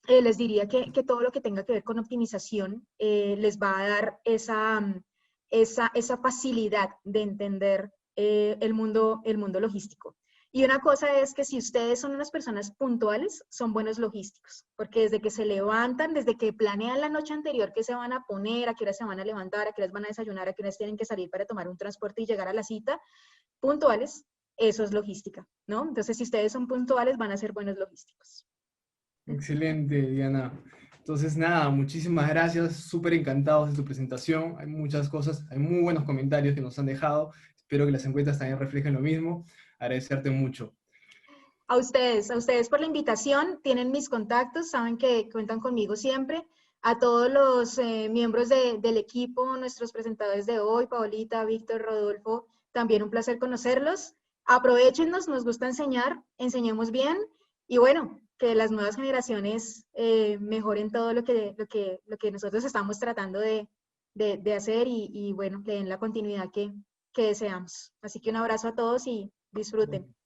les diría que todo lo que tenga que ver con optimización les va a dar esa facilidad de entender el mundo logístico. Y una cosa es que si ustedes son unas personas puntuales, son buenos logísticos, porque desde que se levantan, desde que planean la noche anterior qué se van a poner, a qué horas se van a levantar, a qué horas van a desayunar, a qué horas tienen que salir para tomar un transporte y llegar a la cita, puntuales, eso es logística, ¿no? Entonces, si ustedes son puntuales, van a ser buenos logísticos. Excelente, Diana. Entonces, nada, muchísimas gracias, súper encantados de tu presentación. Hay muchas cosas, hay muy buenos comentarios que nos han dejado. Espero que las encuestas también reflejen lo mismo. Agradecerte mucho. A ustedes por la invitación. Tienen mis contactos, saben que cuentan conmigo siempre. A todos los miembros del equipo, nuestros presentadores de hoy, Paolita, Víctor, Rodolfo, también un placer conocerlos. Aprovechennos, nos gusta enseñar, enseñemos bien, y bueno, que las nuevas generaciones mejoren todo lo que nosotros estamos tratando de hacer, y bueno, le den la continuidad que deseamos. Así que un abrazo a todos y disfruten.